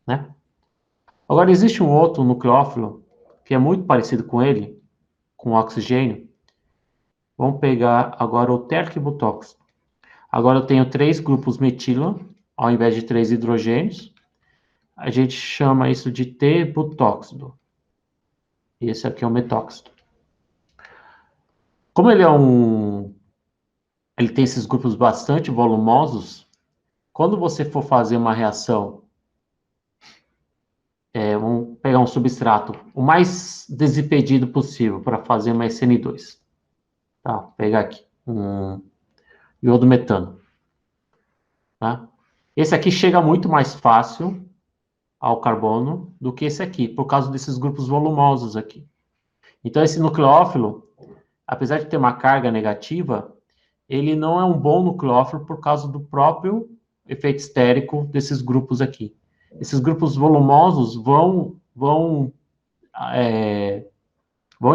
né? Agora, existe um outro nucleófilo que é muito parecido com ele, com oxigênio. Vamos pegar agora o terquibutóxido. Agora eu tenho 3 grupos metila, ao invés de 3 hidrogênios. A gente chama isso de T-butóxido. E esse aqui é o metóxido. Como ele tem esses grupos bastante volumosos, quando você for fazer uma reação, vamos pegar um substrato o mais desimpedido possível para fazer uma SN2. Tá, vou pegar aqui um iodo metano. Tá? Esse aqui chega muito mais fácil ao carbono do que esse aqui, por causa desses grupos volumosos aqui. Então, esse nucleófilo, apesar de ter uma carga negativa, ele não é um bom nucleófilo por causa do próprio efeito estérico desses grupos aqui. Esses grupos volumosos vão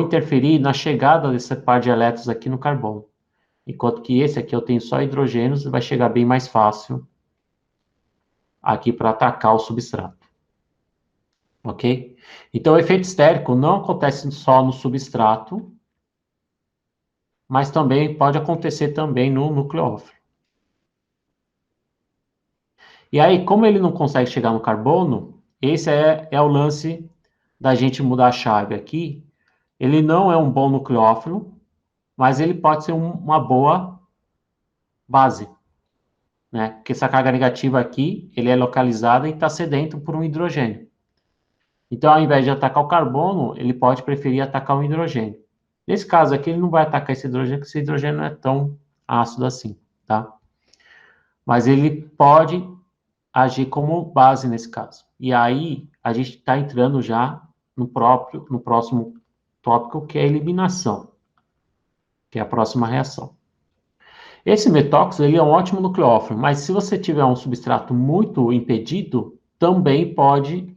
interferir na chegada desse par de elétrons aqui no carbono. Enquanto que esse aqui eu tenho só hidrogênios, vai chegar bem mais fácil aqui para atacar o substrato. Ok? Então, o efeito estérico não acontece só no substrato, mas também pode acontecer também no nucleófilo. E aí, como ele não consegue chegar no carbono, esse é o lance da gente mudar a chave aqui. Ele não é um bom nucleófilo, mas ele pode ser uma boa base, né? Porque essa carga negativa aqui, ele é localizada e está sedento por um hidrogênio. Então, ao invés de atacar o carbono, ele pode preferir atacar o hidrogênio. Nesse caso aqui, ele não vai atacar esse hidrogênio, porque esse hidrogênio não é tão ácido assim, tá? Mas ele pode agir como base nesse caso. E aí, a gente está entrando já no próximo tópico, que é a eliminação, que é a próxima reação. Esse metóxido, ele é um ótimo nucleófilo, mas se você tiver um substrato muito impedido, também pode,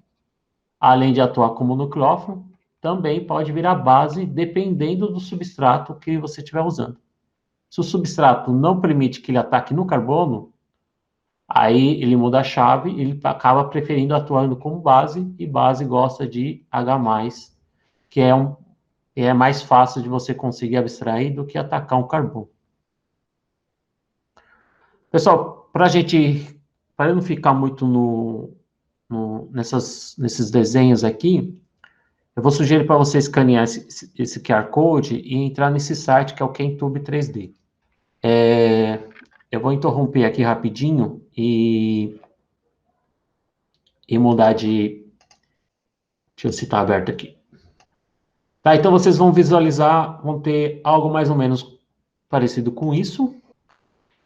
além de atuar como nucleófilo, também pode virar base, dependendo do substrato que você estiver usando. Se o substrato não permite que ele ataque no carbono, aí ele muda a chave, ele acaba preferindo atuando como base, e base gosta de H+, que é mais fácil de você conseguir abstrair do que atacar um carbono. Pessoal, para eu não ficar muito nesses desenhos aqui, eu vou sugerir para você escanear esse QR Code e entrar nesse site que é o QuemTube 3D. Eu vou interromper aqui rapidinho e mudar de... Deixa eu ver se está aberto aqui. Tá, então vocês vão visualizar, vão ter algo mais ou menos parecido com isso.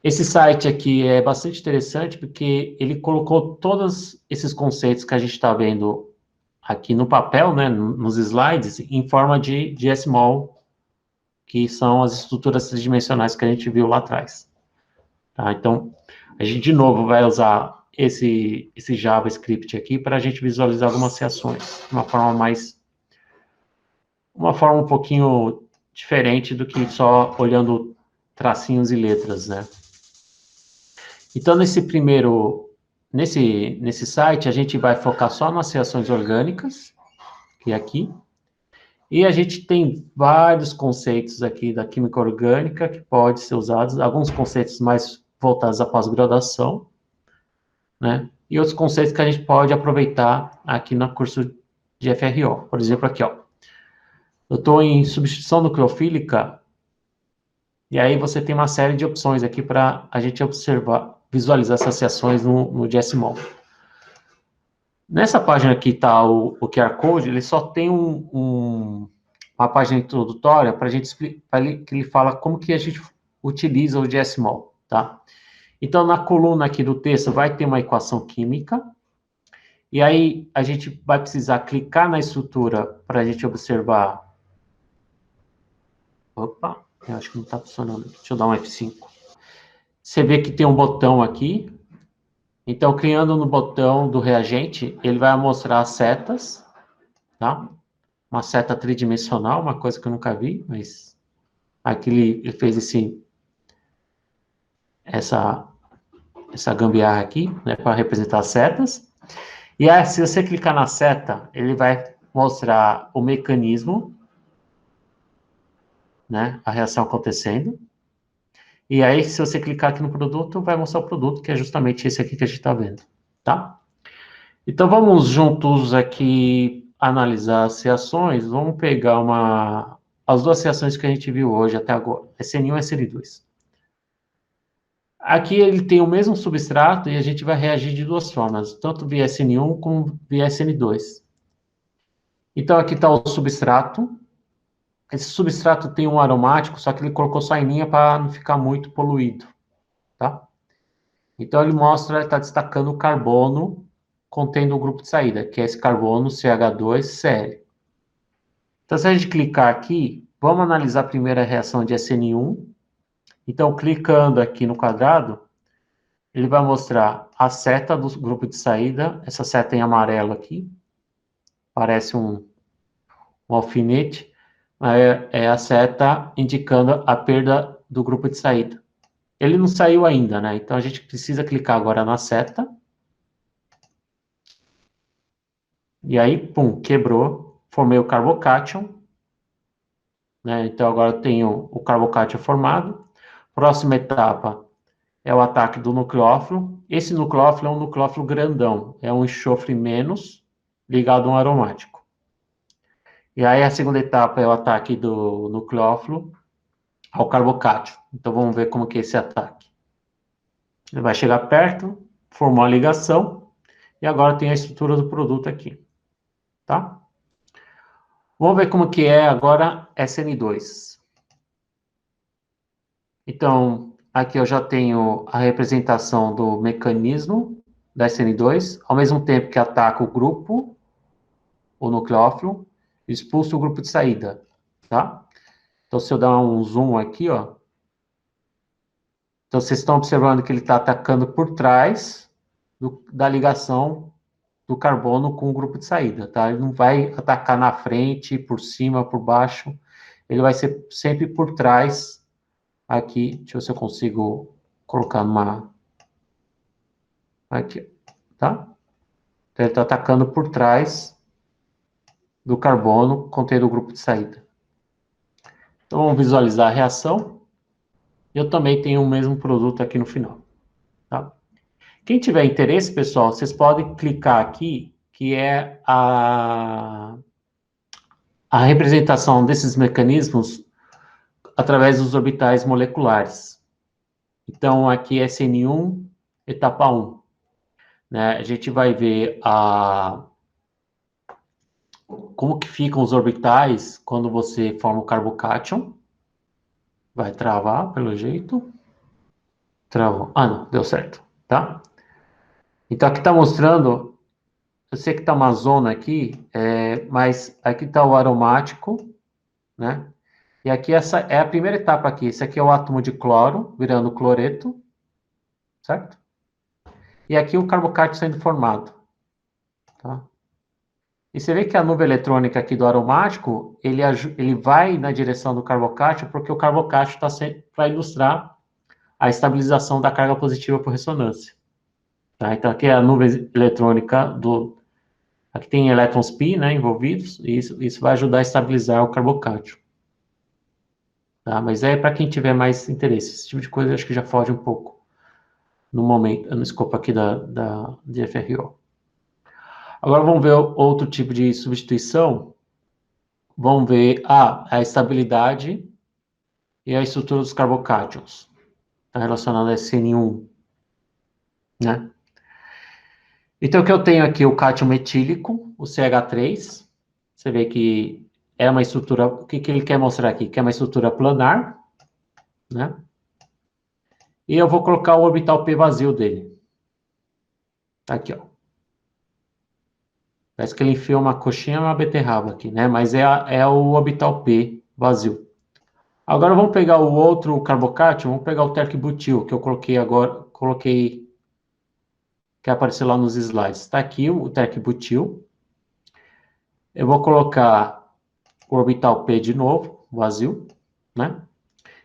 Esse site aqui é bastante interessante porque ele colocou todos esses conceitos que a gente está vendo aqui no papel, né, nos slides, em forma de SMOL, que são as estruturas tridimensionais que a gente viu lá atrás. Tá? Então, a gente, de novo, vai usar esse JavaScript aqui para a gente visualizar algumas reações de uma forma um pouquinho diferente do que só olhando tracinhos e letras, né? Então, nesse site, a gente vai focar só nas reações orgânicas, que é aqui, e a gente tem vários conceitos aqui da química orgânica que pode ser usados, alguns conceitos mais voltados à pós-graduação, né? E outros conceitos que a gente pode aproveitar aqui no curso de FRO. Por exemplo, aqui, ó. Eu estou em substituição nucleofílica, e aí você tem uma série de opções aqui para a gente observar, visualizar essas reações no JSMOL. Nessa página aqui está o QR Code, ele só tem uma página introdutória para a gente explicar, que ele fala como que a gente utiliza o JSMOL, tá? Então, na coluna aqui do texto vai ter uma equação química, e aí a gente vai precisar clicar na estrutura para a gente observar. Opa, eu acho que não está funcionando. Deixa eu dar um F5. Você vê que tem um botão aqui. Então, criando no botão do reagente, ele vai mostrar as setas, tá? Uma seta tridimensional, uma coisa que eu nunca vi, mas aqui ele fez essa gambiarra aqui, né, para representar as setas. E aí, se você clicar na seta, ele vai mostrar o mecanismo, né, a reação acontecendo. E aí, se você clicar aqui no produto, vai mostrar o produto, que é justamente esse aqui que a gente está vendo, tá? Então, vamos juntos aqui analisar as reações. Vamos pegar as duas reações que a gente viu hoje até agora, SN1 e SN2. Aqui ele tem o mesmo substrato e a gente vai reagir de duas formas, tanto via SN1 como via SN2. Então, aqui está o substrato. Esse substrato tem um aromático, só que ele colocou só em linha para não ficar muito poluído, tá? Então, ele mostra, está destacando o carbono contendo o grupo de saída, que é esse carbono CH2Cl. Então, se a gente clicar aqui, vamos analisar a primeira reação de SN1. Então, clicando aqui no quadrado, ele vai mostrar a seta do grupo de saída, essa seta em amarelo aqui, parece um alfinete, é a seta indicando a perda do grupo de saída. Ele não saiu ainda, né? Então, a gente precisa clicar agora na seta. E aí, pum, quebrou, formei o carbocátion, né? Então, agora eu tenho o carbocátion formado. Próxima etapa é o ataque do nucleófilo. Esse nucleófilo é um nucleófilo grandão, é um enxofre menos ligado a um aromático. E aí a segunda etapa é o ataque do nucleófilo ao carbocátion. Então vamos ver como que é esse ataque. Ele vai chegar perto, formou a ligação, e agora tem a estrutura do produto aqui, tá? Vamos ver como que é agora SN2. Então, aqui eu já tenho a representação do mecanismo da SN2, ao mesmo tempo que ataca o grupo, o nucleófilo, expulsa o grupo de saída, tá? Então, se eu dar um zoom aqui, ó, então vocês estão observando que ele está atacando por trás da ligação do carbono com o grupo de saída, tá? Ele não vai atacar na frente, por cima, por baixo, ele vai ser sempre por trás aqui. Deixa eu ver se eu consigo colocar numa... Aqui, tá? Então, ele está atacando por trás do carbono contendo o grupo de saída. Então, vamos visualizar a reação. Eu também tenho o mesmo produto aqui no final, tá? Quem tiver interesse, pessoal, vocês podem clicar aqui, que é a representação desses mecanismos através dos orbitais moleculares. Então, aqui é SN1, etapa 1. Né? A gente vai ver como que ficam os orbitais quando você forma o carbocátion. Vai travar, pelo jeito. Travou. Ah, não, deu certo, tá? Então, aqui está mostrando eu sei que está uma zona aqui, mas aqui está o aromático, né? E aqui essa é a primeira etapa aqui. Esse aqui é o átomo de cloro, virando cloreto, certo? E aqui o carbocátion sendo formado, tá? E você vê que a nuvem eletrônica aqui do aromático, ele vai na direção do carbocátion, porque o carbocátion está para ilustrar a estabilização da carga positiva por ressonância. Tá? Então aqui é a nuvem eletrônica do... Aqui tem elétrons π, né, envolvidos, e isso vai ajudar a estabilizar o carbocátion. Tá? Mas é para quem tiver mais interesse. Esse tipo de coisa eu acho que já foge um pouco no momento, no escopo aqui de FRO. Agora vamos ver outro tipo de substituição. Vamos ver a estabilidade e a estrutura dos carbocátions. Está relacionado a SN1, né? Então, o que eu tenho aqui, o cátion metílico, o CH3. Você vê que é uma estrutura... O que ele quer mostrar aqui? Que é uma estrutura planar, né? E eu vou colocar o orbital P vazio dele. Tá aqui, ó. Parece que ele enfiou uma coxinha e uma beterraba aqui, né? Mas é o orbital P vazio. Agora vamos pegar o outro carbocátion, vamos pegar o terc-butil, que eu coloquei agora, que apareceu lá nos slides. Está aqui o terc-butil. Eu vou colocar o orbital P de novo, vazio, né?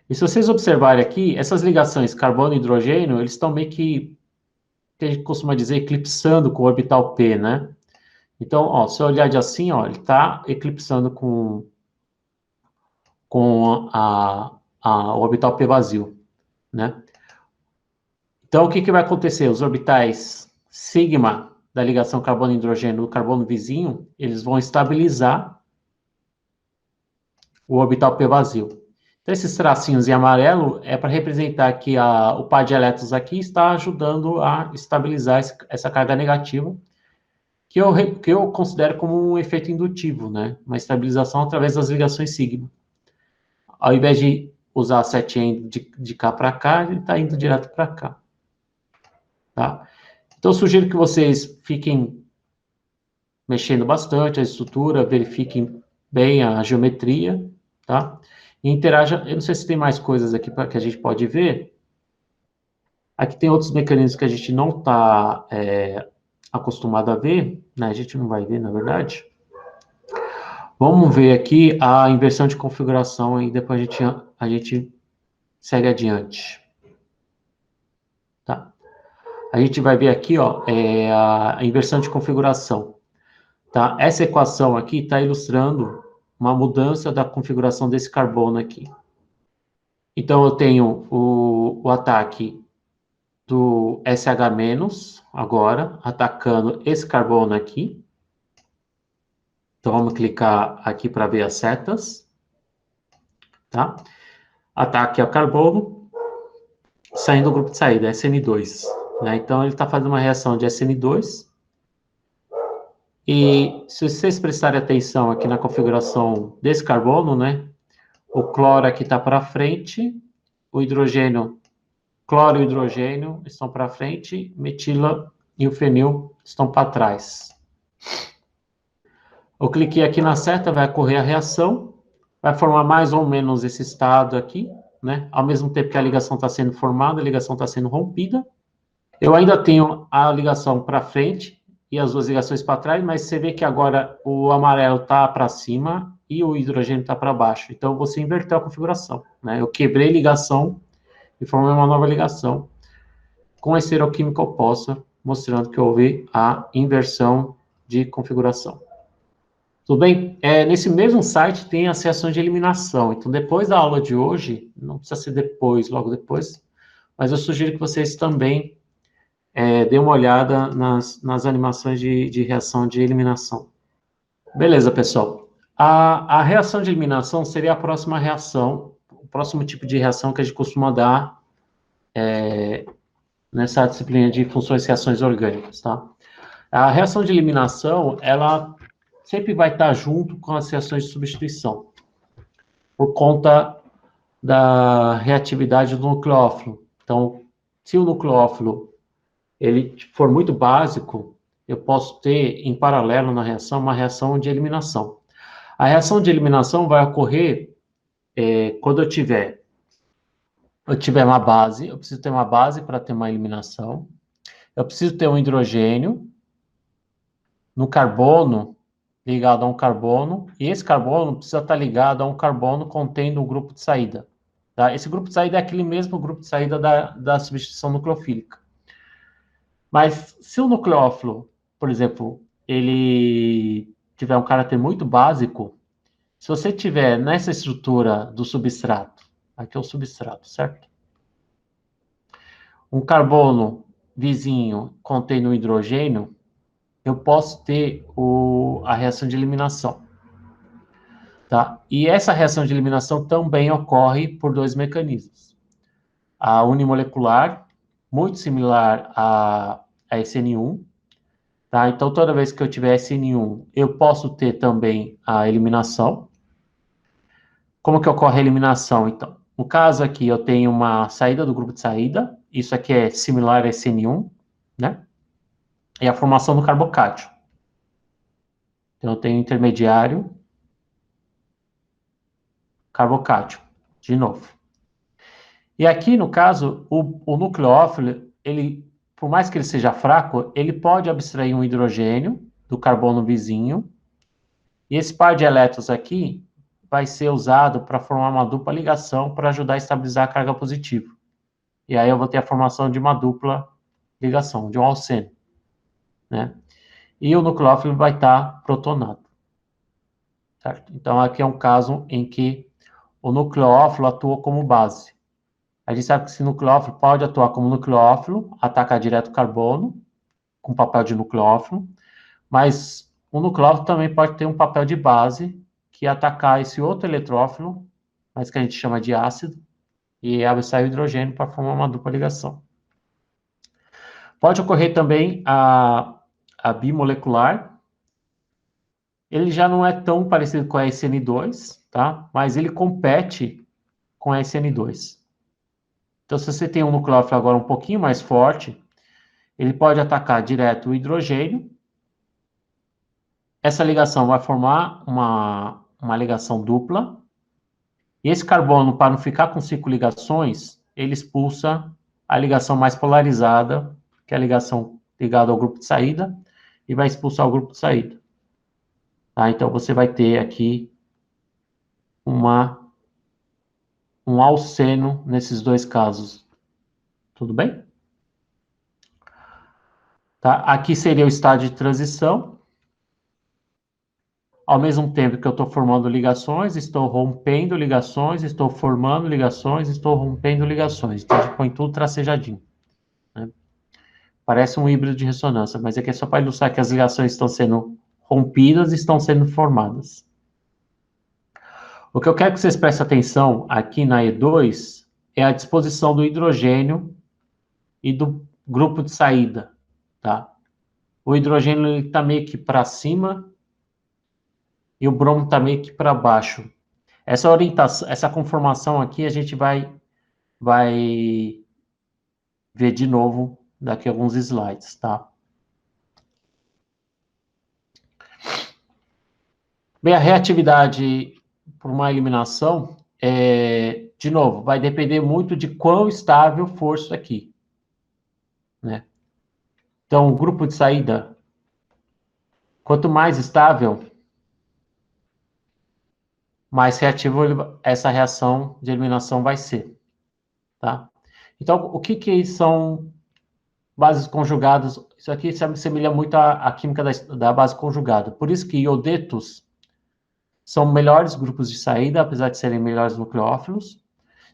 E se vocês observarem aqui, essas ligações carbono e hidrogênio, eles estão meio que a gente costuma dizer, eclipsando com o orbital P, né? Então, ó, se eu olhar de assim, ó, ele está eclipsando com o orbital P vazio, né? Então, o que vai acontecer? Os orbitais sigma da ligação carbono-hidrogênio do carbono vizinho, eles vão estabilizar o orbital P vazio. Então, esses tracinhos em amarelo é para representar que o par de elétrons aqui está ajudando a estabilizar essa carga negativa, que eu considero como um efeito indutivo, né? Uma estabilização através das ligações sigma. Ao invés de usar a setinha de cá para cá, ele está indo direto para cá. Tá? Então, eu sugiro que vocês fiquem mexendo bastante a estrutura, verifiquem bem a geometria, tá? E interaja. Eu não sei se tem mais coisas aqui que a gente pode ver. Aqui tem outros mecanismos que a gente não está acostumado a ver, né? A gente não vai ver, na verdade. Vamos ver aqui a inversão de configuração e depois a gente segue adiante. Tá? A gente vai ver aqui, ó, a inversão de configuração. Tá? Essa equação aqui está ilustrando uma mudança da configuração desse carbono aqui. Então, eu tenho o ataque do SH- agora, atacando esse carbono aqui. Então, vamos clicar aqui para ver as setas. Tá? Ataque ao carbono, saindo do grupo de saída, SN2. Né? Então, ele está fazendo uma reação de SN2. E se vocês prestarem atenção aqui na configuração desse carbono, né? O cloro aqui está para frente, o hidrogênio, cloro e hidrogênio estão para frente, metila e o fenil estão para trás. Eu cliquei aqui na seta, vai ocorrer a reação, vai formar mais ou menos esse estado aqui, né? Ao mesmo tempo que a ligação está sendo formada, a ligação está sendo rompida. Eu ainda tenho a ligação para frente e as duas ligações para trás, mas você vê que agora o amarelo está para cima e o hidrogênio está para baixo. Então, você inverteu a configuração, né? Eu quebrei ligação e formei uma nova ligação com estereoquímica oposta, mostrando que houve a inversão de configuração. Tudo bem? Nesse mesmo site tem as reações de eliminação. Então, depois da aula de hoje, não precisa ser depois, logo depois, mas eu sugiro que vocês também dê uma olhada nas animações de reação de eliminação. Beleza, pessoal. A reação de eliminação seria a próxima reação, o próximo tipo de reação que a gente costuma dar nessa disciplina de funções e reações orgânicas, tá? A reação de eliminação, ela sempre vai estar junto com as reações de substituição, por conta da reatividade do nucleófilo. Então, se o nucleófilo ele for muito básico, eu posso ter em paralelo na reação uma reação de eliminação. A reação de eliminação vai ocorrer quando eu tiver uma base, eu preciso ter uma base para ter uma eliminação, eu preciso ter um hidrogênio no carbono ligado a um carbono, e esse carbono precisa estar ligado a um carbono contendo um grupo de saída. Tá? Esse grupo de saída é aquele mesmo grupo de saída da substituição nucleofílica. Mas se o nucleófilo, por exemplo, ele tiver um caráter muito básico, se você tiver nessa estrutura do substrato, aqui é o substrato, certo? Um carbono vizinho contendo um hidrogênio, eu posso ter a reação de eliminação. Tá? E essa reação de eliminação também ocorre por dois mecanismos. A unimolecular, muito similar a SN1. Tá? Então, toda vez que eu tiver SN1, eu posso ter também a eliminação. Como que ocorre a eliminação, então? No caso aqui, eu tenho uma saída do grupo de saída. Isso aqui é similar a SN1, né? E a formação do carbocátio. Então, eu tenho intermediário, carbocátio, de novo. E aqui, no caso, o nucleófilo, ele, por mais que ele seja fraco, ele pode abstrair um hidrogênio do carbono vizinho, e esse par de elétrons aqui vai ser usado para formar uma dupla ligação para ajudar a estabilizar a carga positiva. E aí eu vou ter a formação de uma dupla ligação, de um alceno, né? E o nucleófilo vai estar protonado, certo? Então, aqui é um caso em que o nucleófilo atua como base. A gente sabe que esse nucleófilo pode atuar como nucleófilo, atacar direto o carbono, com papel de nucleófilo, mas o nucleófilo também pode ter um papel de base, que é atacar esse outro eletrófilo, mas que a gente chama de ácido, e abstrair o hidrogênio para formar uma dupla ligação. Pode ocorrer também a bimolecular. Ele já não é tão parecido com a SN2, tá? Mas ele compete com a SN2. Então, se você tem um nucleófilo agora um pouquinho mais forte, ele pode atacar direto o hidrogênio. Essa ligação vai formar uma ligação dupla. E esse carbono, para não ficar com 5 ligações, ele expulsa a ligação mais polarizada, que é a ligação ligada ao grupo de saída, e vai expulsar o grupo de saída. Tá? Então, você vai ter aqui um alceno nesses dois casos. Tudo bem? Tá? Aqui seria o estágio de transição. Ao mesmo tempo que eu estou formando ligações, estou rompendo ligações, estou formando ligações, estou rompendo ligações. Então, a gente põe tudo tracejadinho. Né? Parece um híbrido de ressonância, mas aqui é só para ilustrar que as ligações estão sendo rompidas e estão sendo formadas. O que eu quero que vocês prestem atenção aqui na E2 é a disposição do hidrogênio e do grupo de saída. Tá? O hidrogênio está meio que para cima e o bromo está meio que para baixo. Essa orientação, essa conformação aqui a gente vai ver de novo daqui a alguns slides, tá? Bem, a reatividade por uma eliminação, de novo, vai depender muito de quão estável for isso aqui, né? Então, o grupo de saída, quanto mais estável, mais reativo essa reação de eliminação vai ser, tá? Então, o que são bases conjugadas? Isso aqui se assemelha muito à química da base conjugada. Por isso que iodetos são melhores grupos de saída, apesar de serem melhores nucleófilos,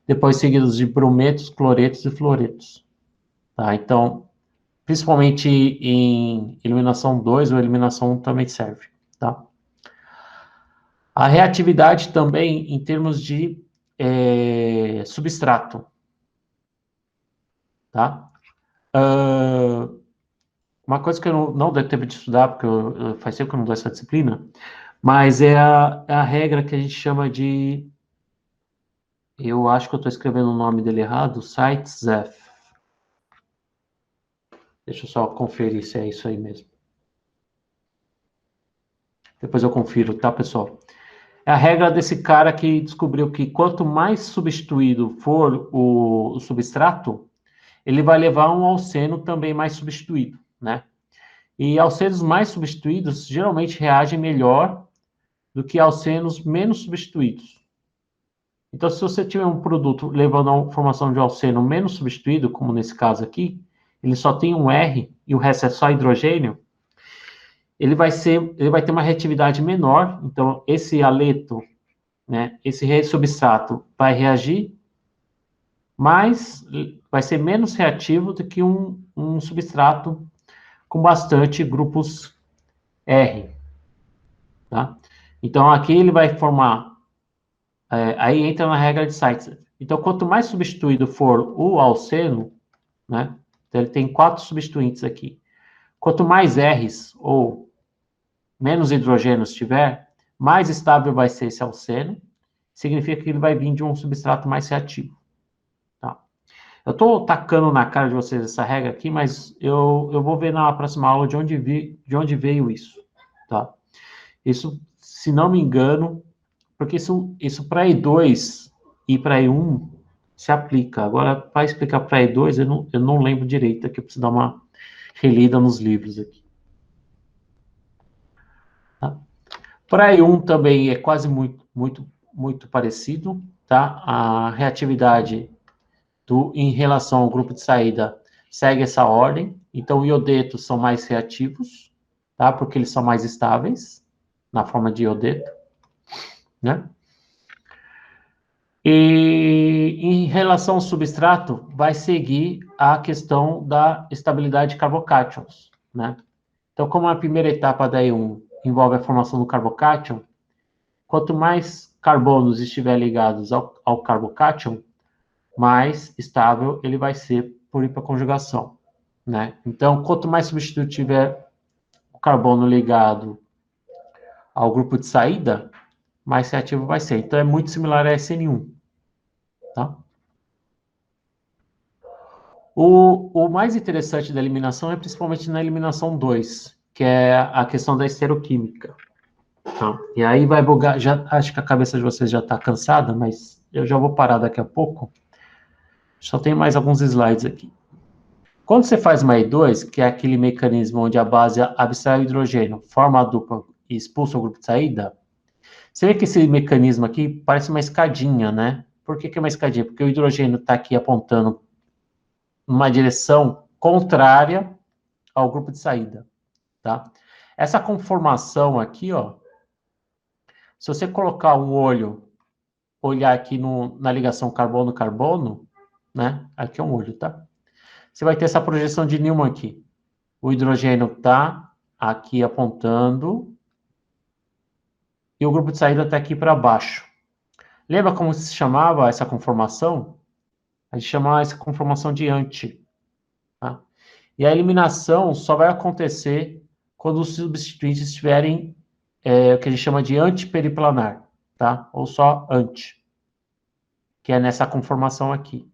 depois seguidos de brometos, cloretos e fluoretos. Tá? Então, principalmente em eliminação 2 ou eliminação 1 também serve. Tá? A reatividade também em termos de substrato. Tá? Uma coisa que eu não dei tempo de estudar, porque faz tempo que eu não dou essa disciplina, mas é a regra que a gente chama de... Eu acho que eu estou escrevendo o nome dele errado, Sites-F. Deixa eu só conferir se é isso aí mesmo. Depois eu confiro, tá, pessoal? É a regra desse cara que descobriu que quanto mais substituído for o substrato, ele vai levar um alceno também mais substituído, né? E alcenos mais substituídos geralmente reagem melhor do que alcenos menos substituídos. Então, se você tiver um produto levando a formação de alceno menos substituído, como nesse caso aqui, ele só tem um R e o resto é só hidrogênio, ele vai ter uma reatividade menor. Então, esse aleto, né, esse substrato vai reagir, mas vai ser menos reativo do que um substrato com bastante grupos R, tá? Então, aqui ele vai formar, aí entra na regra de Seitzer. Então, quanto mais substituído for o alceno, né? Então, ele tem 4 substituintes aqui. Quanto mais R's ou menos hidrogênios tiver, mais estável vai ser esse alceno. Significa que ele vai vir de um substrato mais reativo. Tá? Eu estou tacando na cara de vocês essa regra aqui, mas eu vou ver na próxima aula de onde veio isso. Tá? Isso, se não me engano, porque isso para E2 e para E1 se aplica. Agora, para explicar para E2, eu não lembro direito, aqui eu preciso dar uma relida nos livros aqui. Tá? Para E1 também é quase muito parecido, tá? A reatividade em relação ao grupo de saída segue essa ordem. Então, iodetos são mais reativos, tá? Porque eles são mais estáveis na forma de iodeto, né? E em relação ao substrato, vai seguir a questão da estabilidade de carbocátions, né? Então, como a primeira etapa da E1 envolve a formação do carbocátion, quanto mais carbonos estiverem ligados ao carbocátion, mais estável ele vai ser por hiperconjugação, né? Então, quanto mais substituto tiver o carbono ligado ao grupo de saída, mais reativo vai ser. Então, é muito similar a SN1, tá? O mais interessante da eliminação é principalmente na eliminação 2, que é a questão da esteroquímica. Tá? E aí vai bugar, já, acho que a cabeça de vocês já está cansada, mas eu já vou parar daqui a pouco. Só tem mais alguns slides aqui. Quando você faz uma E2, que é aquele mecanismo onde a base abstrai o hidrogênio, forma a dupla e expulsa o grupo de saída, você vê que esse mecanismo aqui parece uma escadinha, né? Por que é uma escadinha? Porque o hidrogênio está aqui apontando numa direção contrária ao grupo de saída, tá? Essa conformação aqui, ó, se você colocar olhar aqui na ligação carbono-carbono, né? Aqui é um olho, tá? Você vai ter essa projeção de Newman aqui. O hidrogênio está aqui apontando e o grupo de saída está aqui para baixo. Lembra como se chamava essa conformação? A gente chamava essa conformação de anti. Tá? E a eliminação só vai acontecer quando os substituintes estiverem o que a gente chama de antiperiplanar, tá? Ou só anti, que é nessa conformação aqui.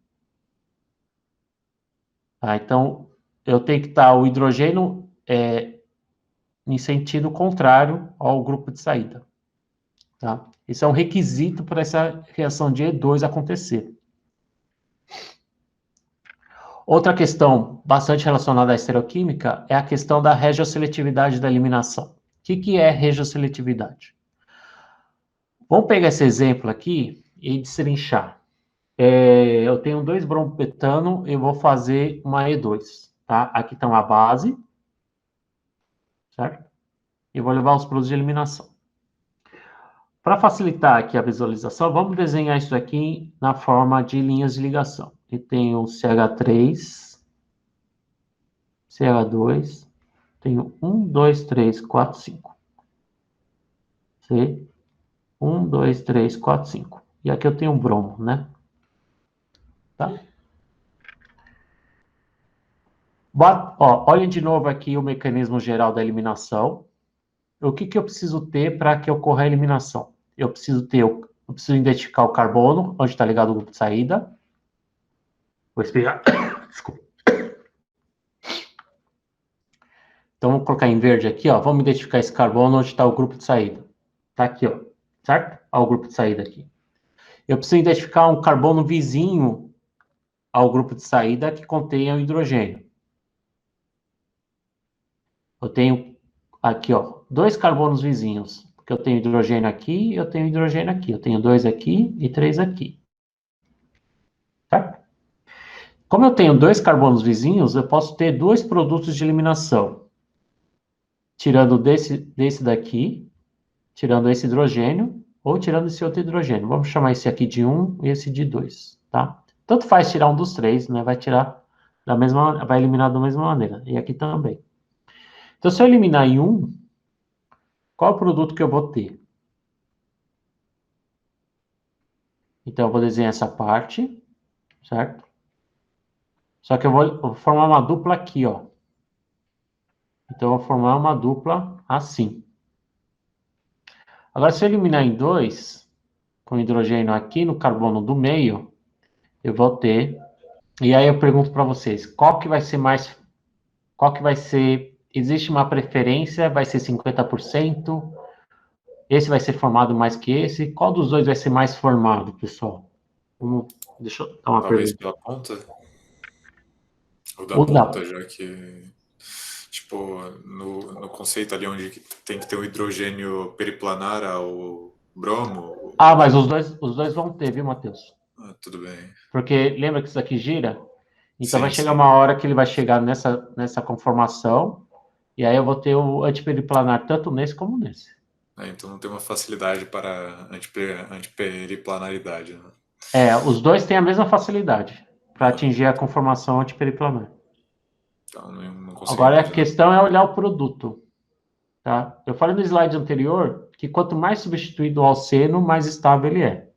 Tá? Então, eu tenho que estar o hidrogênio em sentido contrário ao grupo de saída. Tá? Isso é um requisito para essa reação de E2 acontecer. Outra questão bastante relacionada à estereoquímica é a questão da regioseletividade da eliminação. O que é regioseletividade? Vamos pegar esse exemplo aqui e destrinchar. Eu tenho 2 brombetano e vou fazer uma E2. Tá? Aqui está uma base, certo? E vou levar os produtos de eliminação. Para facilitar aqui a visualização, vamos desenhar isso aqui na forma de linhas de ligação. E tenho CH3, CH2, tenho 1, 2, 3, 4, 5. C, 1, 2, 3, 4, 5. E aqui eu tenho um bromo, né? Tá? Olhem de novo aqui o mecanismo geral da eliminação. O que eu preciso ter para que ocorra a eliminação? Eu preciso identificar o carbono, onde está ligado o grupo de saída. Vou explicar. Desculpa. Então, vamos colocar em verde aqui, ó. Vamos identificar esse carbono onde está o grupo de saída. Está aqui, ó. Certo? Olha o grupo de saída aqui. Eu preciso identificar um carbono vizinho ao grupo de saída que contenha o hidrogênio. Eu tenho aqui, ó, 2 carbonos vizinhos. Porque eu tenho hidrogênio aqui e eu tenho hidrogênio aqui. Eu tenho 2 aqui e 3 aqui. Certo? Como eu tenho 2 carbonos vizinhos, eu posso ter 2 produtos de eliminação. Tirando desse daqui, tirando esse hidrogênio, ou tirando esse outro hidrogênio. Vamos chamar esse aqui de 1 e esse de 2, tá? Tanto faz tirar um dos 3, né? Vai tirar vai eliminar da mesma maneira. E aqui também. Então, se eu eliminar em 1, qual é o produto que eu vou ter? Então, eu vou desenhar essa parte, certo? Só que eu vou formar uma dupla aqui, ó. Então, eu vou formar uma dupla assim. Agora, se eu eliminar em 2, com hidrogênio aqui no carbono do meio, eu vou ter... E aí eu pergunto para vocês, qual que vai ser mais... Qual que vai ser... Existe uma preferência? Vai ser 50%? Esse vai ser formado mais que esse? Qual dos dois vai ser mais formado, pessoal? Deixa eu dar uma Talvez pergunta. pela ponta? Ou da O da... ponta, já que, tipo, no conceito ali onde tem que ter um hidrogênio periplanar ao bromo, Ah, ou da mas ponta. os dois vão ter, viu, Matheus? Ah, tudo bem. Porque lembra que isso aqui gira? Então vai Sim, chegar sim. uma hora que ele vai chegar nessa conformação, e aí eu vou ter o antiperiplanar tanto nesse como nesse. Então não tem uma facilidade para antiperiplanaridade, né? É, os dois têm a mesma facilidade para atingir a conformação antiperiplanar. Então não consigo Agora a imaginar. questão é olhar o produto, tá? Eu falei no slide anterior que quanto mais substituído ao seno, mais estável ele é.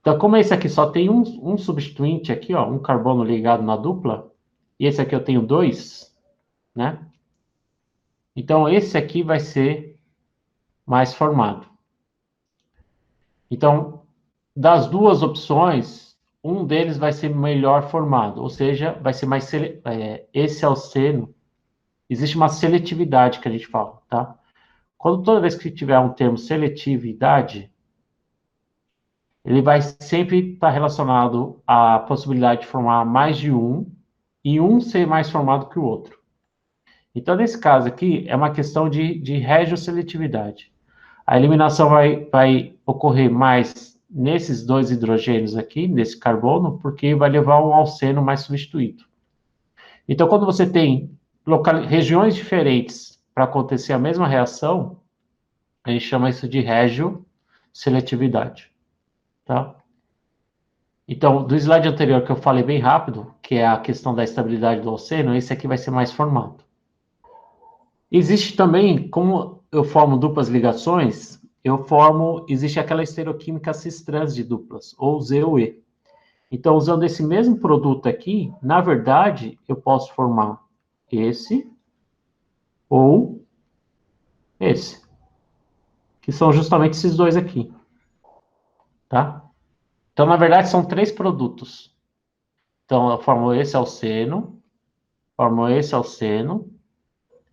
Então, como esse aqui só tem um substituinte aqui, ó, um carbono ligado na dupla, e esse aqui eu tenho 2, né? Então, esse aqui vai ser mais formado. Então, das duas opções, um deles vai ser melhor formado, ou seja, vai ser mais... esse é o seno. Existe uma seletividade que a gente fala, tá? Toda vez que tiver um termo seletividade, ele vai sempre estar relacionado à possibilidade de formar mais de um e um ser mais formado que o outro. Então, nesse caso aqui, é uma questão de regioseletividade. A eliminação vai ocorrer mais nesses 2 hidrogênios aqui, nesse carbono, porque vai levar um alceno mais substituído. Então, quando você tem regiões diferentes para acontecer a mesma reação, a gente chama isso de regioseletividade, tá? Então, do slide anterior que eu falei bem rápido, que é a questão da estabilidade do alceno, esse aqui vai ser mais formado. Existe também, como eu formo duplas ligações, existe aquela estereoquímica cis-trans de duplas, ou Z ou E. Então, usando esse mesmo produto aqui, na verdade, eu posso formar esse ou esse, que são justamente esses dois aqui, tá? Então, na verdade, são 3 produtos. Então, eu formo esse alceno, formo esse alceno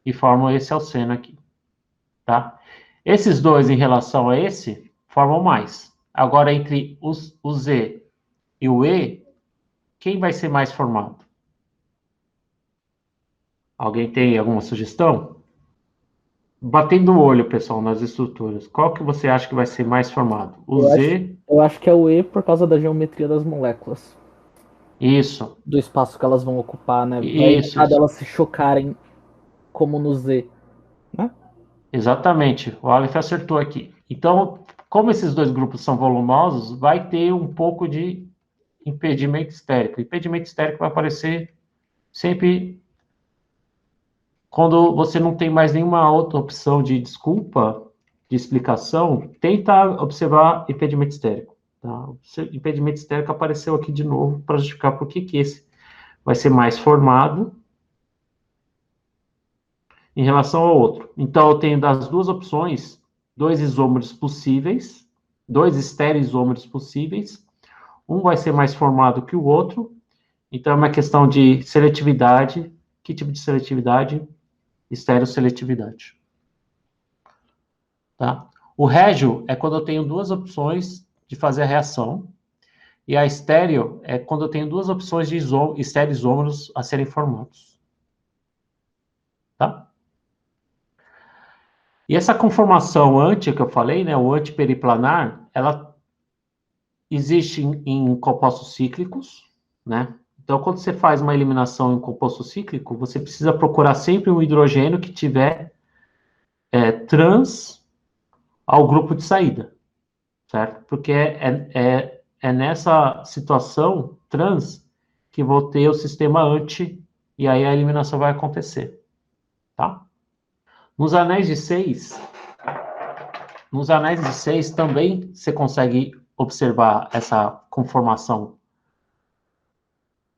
e formo esse alceno aqui, tá? Esses dois em relação a esse formam mais. Agora, entre o Z e o E, quem vai ser mais formado? Alguém tem alguma sugestão? Batendo o olho, pessoal, nas estruturas, qual que você acha que vai ser mais formado? O Z? Eu acho que é o E por causa da geometria das moléculas. Isso, Do espaço que elas vão ocupar, né? Vai isso, evitar isso. delas se chocarem como no Z, né? Exatamente, o Aleph acertou aqui. Então, como esses dois grupos são volumosos, vai ter um pouco de impedimento estérico. O impedimento estérico vai aparecer sempre quando você não tem mais nenhuma outra opção de desculpa, de explicação, tenta observar impedimento estérico. Tá? O impedimento estérico apareceu aqui de novo para justificar por que esse vai ser mais formado em relação ao outro. Então, eu tenho das duas opções, 2 isômeros possíveis, 2 estereoisômeros possíveis, um vai ser mais formado que o outro, então é uma questão de seletividade Que tipo de seletividade? Estereoseletividade. Tá? O régio é quando eu tenho duas opções de fazer a reação, e a estéreo é quando eu tenho duas opções de estereoisômeros a serem formados. Tá? E essa conformação anti que eu falei, né, o antiperiplanar, ela existe em compostos cíclicos, né? Então, quando você faz uma eliminação em composto cíclico, você precisa procurar sempre um hidrogênio que tiver trans ao grupo de saída, certo? Porque é nessa situação trans que vou ter o sistema anti e aí a eliminação vai acontecer, tá? Nos anéis de 6 também você consegue observar essa conformação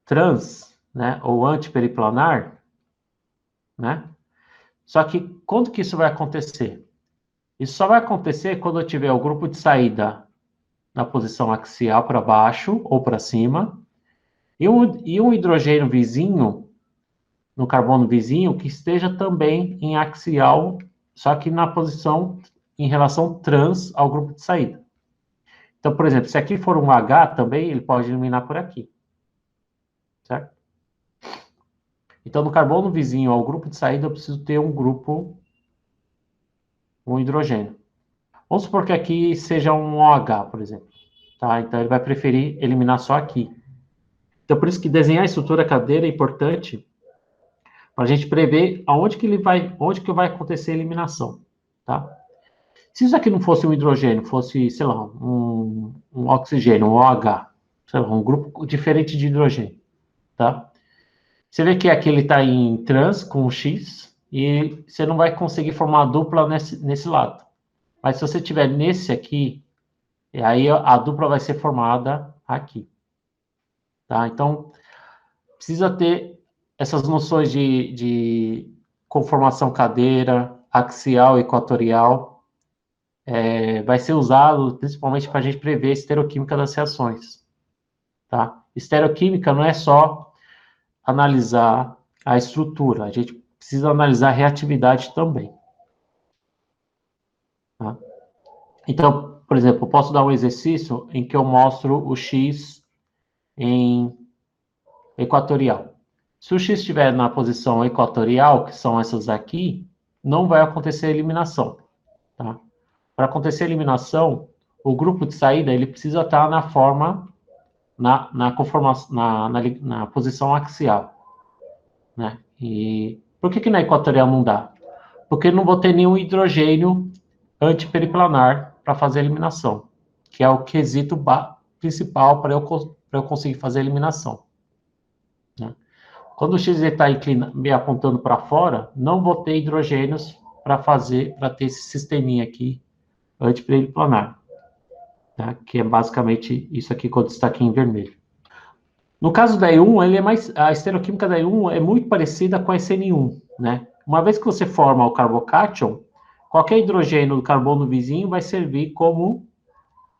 trans, né, ou antiperiplanar, né? Só que quando que isso vai acontecer? Isso só vai acontecer quando eu tiver o grupo de saída na posição axial para baixo ou para cima, e um hidrogênio vizinho, no carbono vizinho, que esteja também em axial, só que na posição em relação trans ao grupo de saída. Então, por exemplo, se aqui for um H também, ele pode eliminar por aqui. Certo? Então, no carbono vizinho ao grupo de saída, eu preciso ter um hidrogênio. Vamos supor que aqui seja um OH, por exemplo. Tá? Então, ele vai preferir eliminar só aqui. Então, por isso que desenhar a estrutura cadeira é importante para a gente prever onde que vai acontecer a eliminação. Tá? Se isso aqui não fosse um hidrogênio, fosse, sei lá, um oxigênio, um OH, sei lá, um grupo diferente de hidrogênio, tá? Você vê que aqui ele está em trans com o X e você não vai conseguir formar a dupla nesse lado. Mas se você tiver nesse aqui, aí a dupla vai ser formada aqui. Tá? Então, precisa ter essas noções de conformação cadeira, axial, equatorial. Vai ser usado principalmente para a gente prever a estereoquímica das reações. Tá? Estereoquímica não é só analisar a estrutura, a gente precisa analisar a reatividade também. Tá? Então, por exemplo, eu posso dar um exercício em que eu mostro o X em equatorial. Se o X estiver na posição equatorial, que são essas aqui, não vai acontecer eliminação. Tá? Para acontecer eliminação, o grupo de saída ele precisa estar na forma, na posição axial. Né? E por que na equatorial não dá? Porque não vou ter nenhum hidrogênio antiperiplanar para fazer a eliminação, que é o quesito principal para eu conseguir fazer a eliminação. Né? Quando o X está me apontando para fora, não vou ter hidrogênios para ter esse sisteminha aqui antiperiplanar, né? Que é basicamente isso aqui quando está aqui em vermelho. No caso da E1, a estereoquímica da E1 é muito parecida com a SN1, né? Uma vez que você forma o carbocátion, qualquer hidrogênio do carbono vizinho vai servir como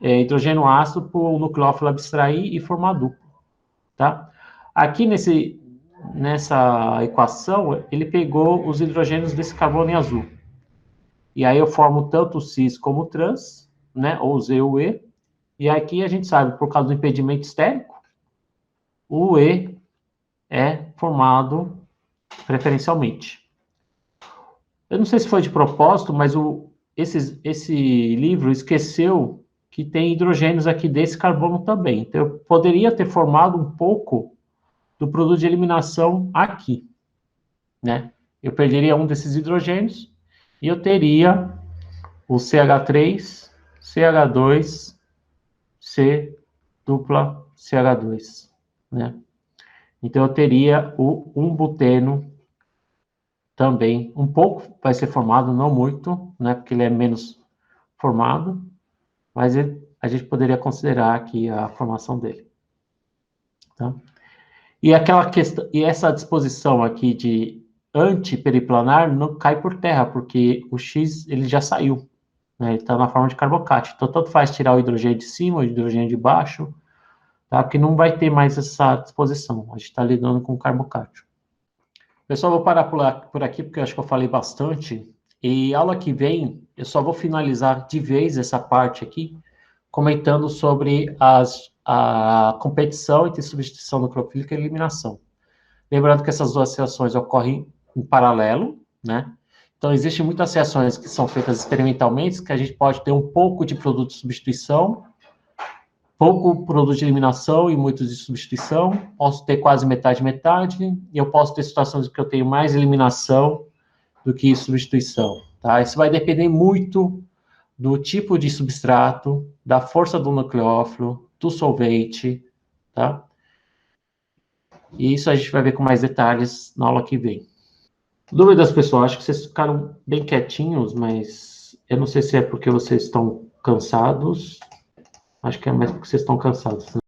hidrogênio ácido para o nucleófilo abstrair e formar duplo, tá? Aqui nessa equação, ele pegou os hidrogênios desse carbono em azul. E aí eu formo tanto o cis como o trans, né? Ou Z ou E. E aqui a gente sabe, por causa do impedimento estérico, o E é formado preferencialmente. Eu não sei se foi de propósito, mas esse livro esqueceu que tem hidrogênios aqui desse carbono também. Então, eu poderia ter formado um pouco do produto de eliminação aqui, né? Eu perderia um desses hidrogênios e eu teria o CH3, CH2, C dupla CH2, né? Então, eu teria o 1-buteno também. Um pouco vai ser formado, não muito, né? Porque ele é menos formado, mas a gente poderia considerar aqui a formação dele. Tá? E essa disposição aqui de antiperiplanar não cai por terra, porque o X ele já saiu, né? Ele está na forma de carbocátion. Então, tanto faz tirar o hidrogênio de cima, o hidrogênio de baixo, tá? Porque não vai ter mais essa disposição. A gente está lidando com o carbocátion. Pessoal, vou parar por aqui, porque eu acho que eu falei bastante. E aula que vem, eu só vou finalizar de vez essa parte aqui, comentando sobre a competição entre substituição nucleofílica e eliminação. Lembrando que essas duas reações ocorrem em paralelo, né? Então, existem muitas reações que são feitas experimentalmente, que a gente pode ter um pouco de produto de substituição, pouco produto de eliminação e muito de substituição. Posso ter quase metade, metade, e eu posso ter situações em que eu tenho mais eliminação do que substituição, tá? Isso vai depender muito do tipo de substrato, da força do nucleófilo, do solvente, tá? E isso a gente vai ver com mais detalhes na aula que vem. Dúvidas, pessoal? Acho que vocês ficaram bem quietinhos, mas eu não sei se é porque vocês estão cansados. Acho que é mais porque vocês estão cansados, né?